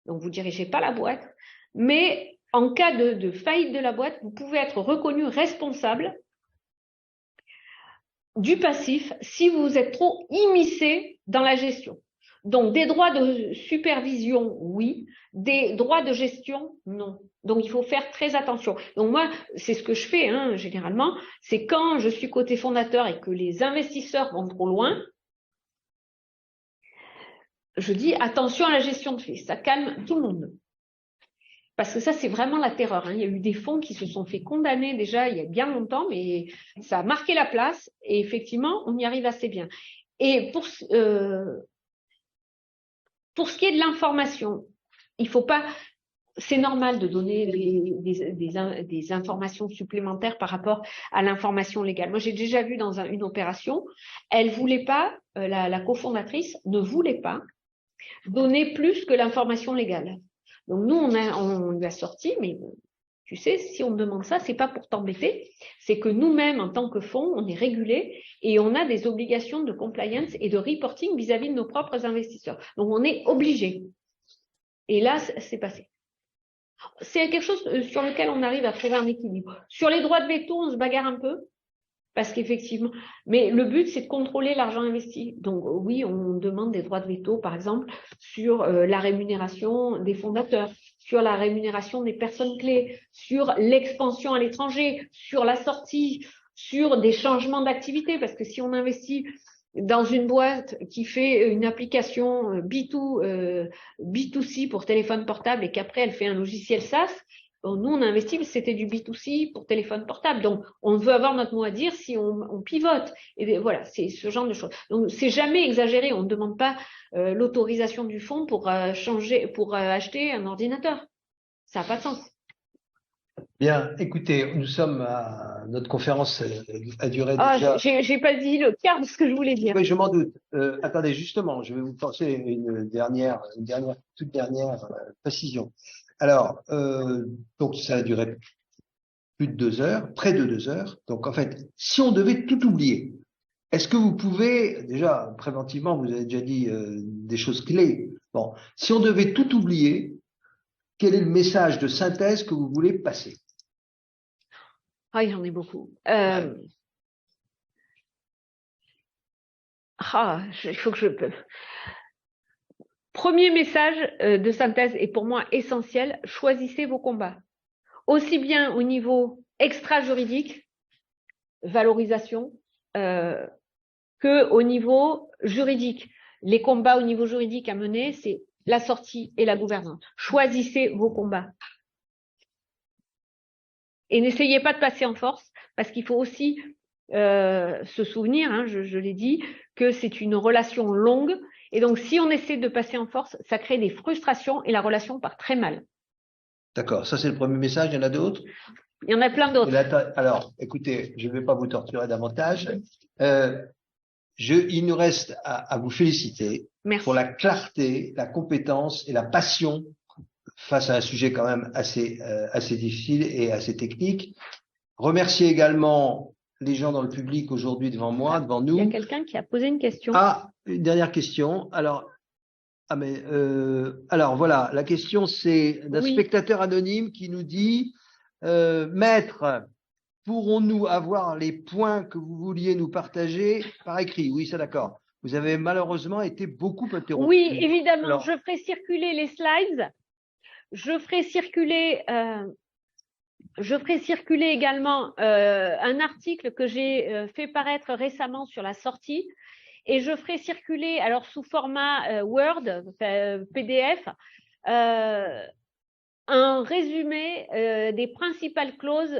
donc vous ne dirigez pas la boîte, mais en cas de faillite de la boîte, vous pouvez être reconnu responsable du passif si vous êtes trop immiscé dans la gestion. Donc, des droits de supervision, oui. Des droits de gestion, non. Donc, il faut faire très attention. Donc, moi, c'est ce que je fais, généralement. C'est quand je suis côté fondateur et que les investisseurs vont trop loin, je dis attention à la gestion de fait. Ça calme tout le monde. Parce que ça, c'est vraiment la terreur. Il y a eu des fonds qui se sont fait condamner déjà il y a bien longtemps, mais ça a marqué la place et effectivement, on y arrive assez bien. Et pour ce qui est de l'information, il faut pas. C'est normal de donner des informations supplémentaires par rapport à l'information légale. Moi, j'ai déjà vu dans une opération, elle voulait pas, la cofondatrice ne voulait pas donner plus que l'information légale. Donc nous, on lui a sorti, mais tu sais, si on demande ça, c'est pas pour t'embêter, c'est que nous-mêmes, en tant que fonds, on est régulés et on a des obligations de compliance et de reporting vis-à-vis de nos propres investisseurs. Donc on est obligé. Et là, c'est passé. C'est quelque chose sur lequel on arrive à trouver un équilibre. Sur les droits de veto, on se bagarre un peu. Parce qu'effectivement, mais le but, c'est de contrôler l'argent investi. Donc oui, on demande des droits de veto, par exemple, sur la rémunération des fondateurs, sur la rémunération des personnes clés, sur l'expansion à l'étranger, sur la sortie, sur des changements d'activité. Parce que si on investit dans une boîte qui fait une application B2C pour téléphone portable et qu'après elle fait un logiciel SaaS, bon, nous, on a investi, c'était du B2C pour téléphone portable. Donc, on veut avoir notre mot à dire si on pivote. Et voilà, c'est ce genre de choses. Donc, c'est jamais exagéré. On ne demande pas l'autorisation du fonds pour acheter un ordinateur. Ça n'a pas de sens. Bien, écoutez, nous sommes à notre conférence a duré Ah, déjà. j'ai pas dit le quart de ce que je voulais dire. Oui, je m'en doute. Attendez, justement, je vais vous penser une toute dernière précision. Alors, donc ça a duré plus de 2 heures, près de 2 heures. Donc en fait, si on devait tout oublier, est-ce que vous pouvez, déjà préventivement, vous avez déjà dit des choses clés. Bon, si on devait tout oublier, quel est le message de synthèse que vous voulez passer? Ah, il y en a beaucoup. Il faut que je peux. Premier message de synthèse et pour moi essentiel, choisissez vos combats. Aussi bien au niveau extra-juridique, valorisation, que au niveau juridique. Les combats au niveau juridique à mener, c'est la sortie et la gouvernance. Choisissez vos combats. Et n'essayez pas de passer en force, parce qu'il faut aussi se souvenir, hein, je l'ai dit, que c'est une relation longue. Et donc, si on essaie de passer en force, ça crée des frustrations et la relation part très mal. D'accord, ça c'est le premier message, il y en a d'autres? Il y en a plein d'autres. Alors, écoutez, je ne vais pas vous torturer davantage. Il nous reste à vous féliciter Merci. pour la clarté, la compétence et la passion face à un sujet quand même assez difficile et assez technique. Remercier également les gens dans le public aujourd'hui devant moi, devant nous. Il y a quelqu'un qui a posé une question. Ah, une dernière question. Alors voilà, la question c'est d'un spectateur anonyme qui nous dit Maître, pourrons-nous avoir les points que vous vouliez nous partager par écrit? Oui, c'est d'accord. Vous avez malheureusement été beaucoup interrompu. Oui, évidemment. Alors, je ferai circuler les slides. Je ferai circuler également un article que j'ai fait paraître récemment sur la sortie. Et je ferai circuler, alors sous format Word, PDF, un résumé des principales clauses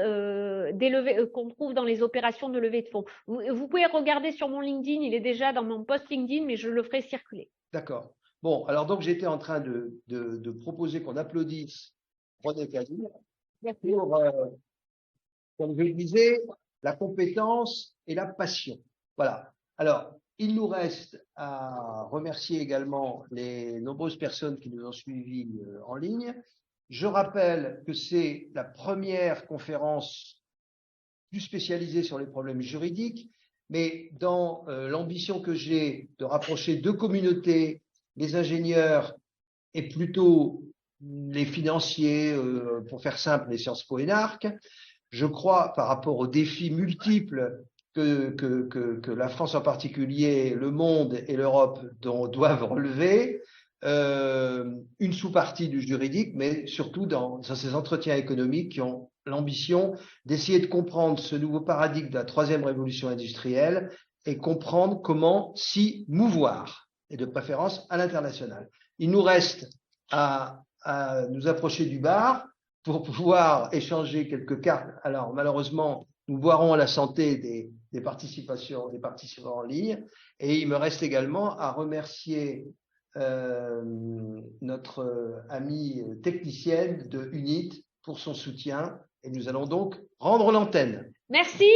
qu'on trouve dans les opérations de levée de fonds. Vous pouvez regarder sur mon LinkedIn, il est déjà dans mon post LinkedIn, mais je le ferai circuler. D'accord. Bon, alors donc j'étais en train de proposer qu'on applaudisse René Cadir pour, comme je le disais, la compétence et la passion. Voilà. Alors, il nous reste à remercier également les nombreuses personnes qui nous ont suivis en ligne. Je rappelle que c'est la première conférence plus spécialisée sur les problèmes juridiques, mais dans l'ambition que j'ai de rapprocher deux communautés, les ingénieurs et plutôt les financiers, pour faire simple, les Sciences Po et NARC, je crois, par rapport aux défis multiples que la France en particulier, le monde et l'Europe doivent relever, une sous-partie du juridique, mais surtout dans ces entretiens économiques qui ont l'ambition d'essayer de comprendre ce nouveau paradigme de la troisième révolution industrielle et comprendre comment s'y mouvoir, et de préférence à l'international. Il nous reste à nous approcher du bar pour pouvoir échanger quelques cartes. Alors malheureusement, nous boirons à la santé des participants en ligne. Et il me reste également à remercier notre amie technicienne de UNIT pour son soutien. Et nous allons donc rendre l'antenne. Merci.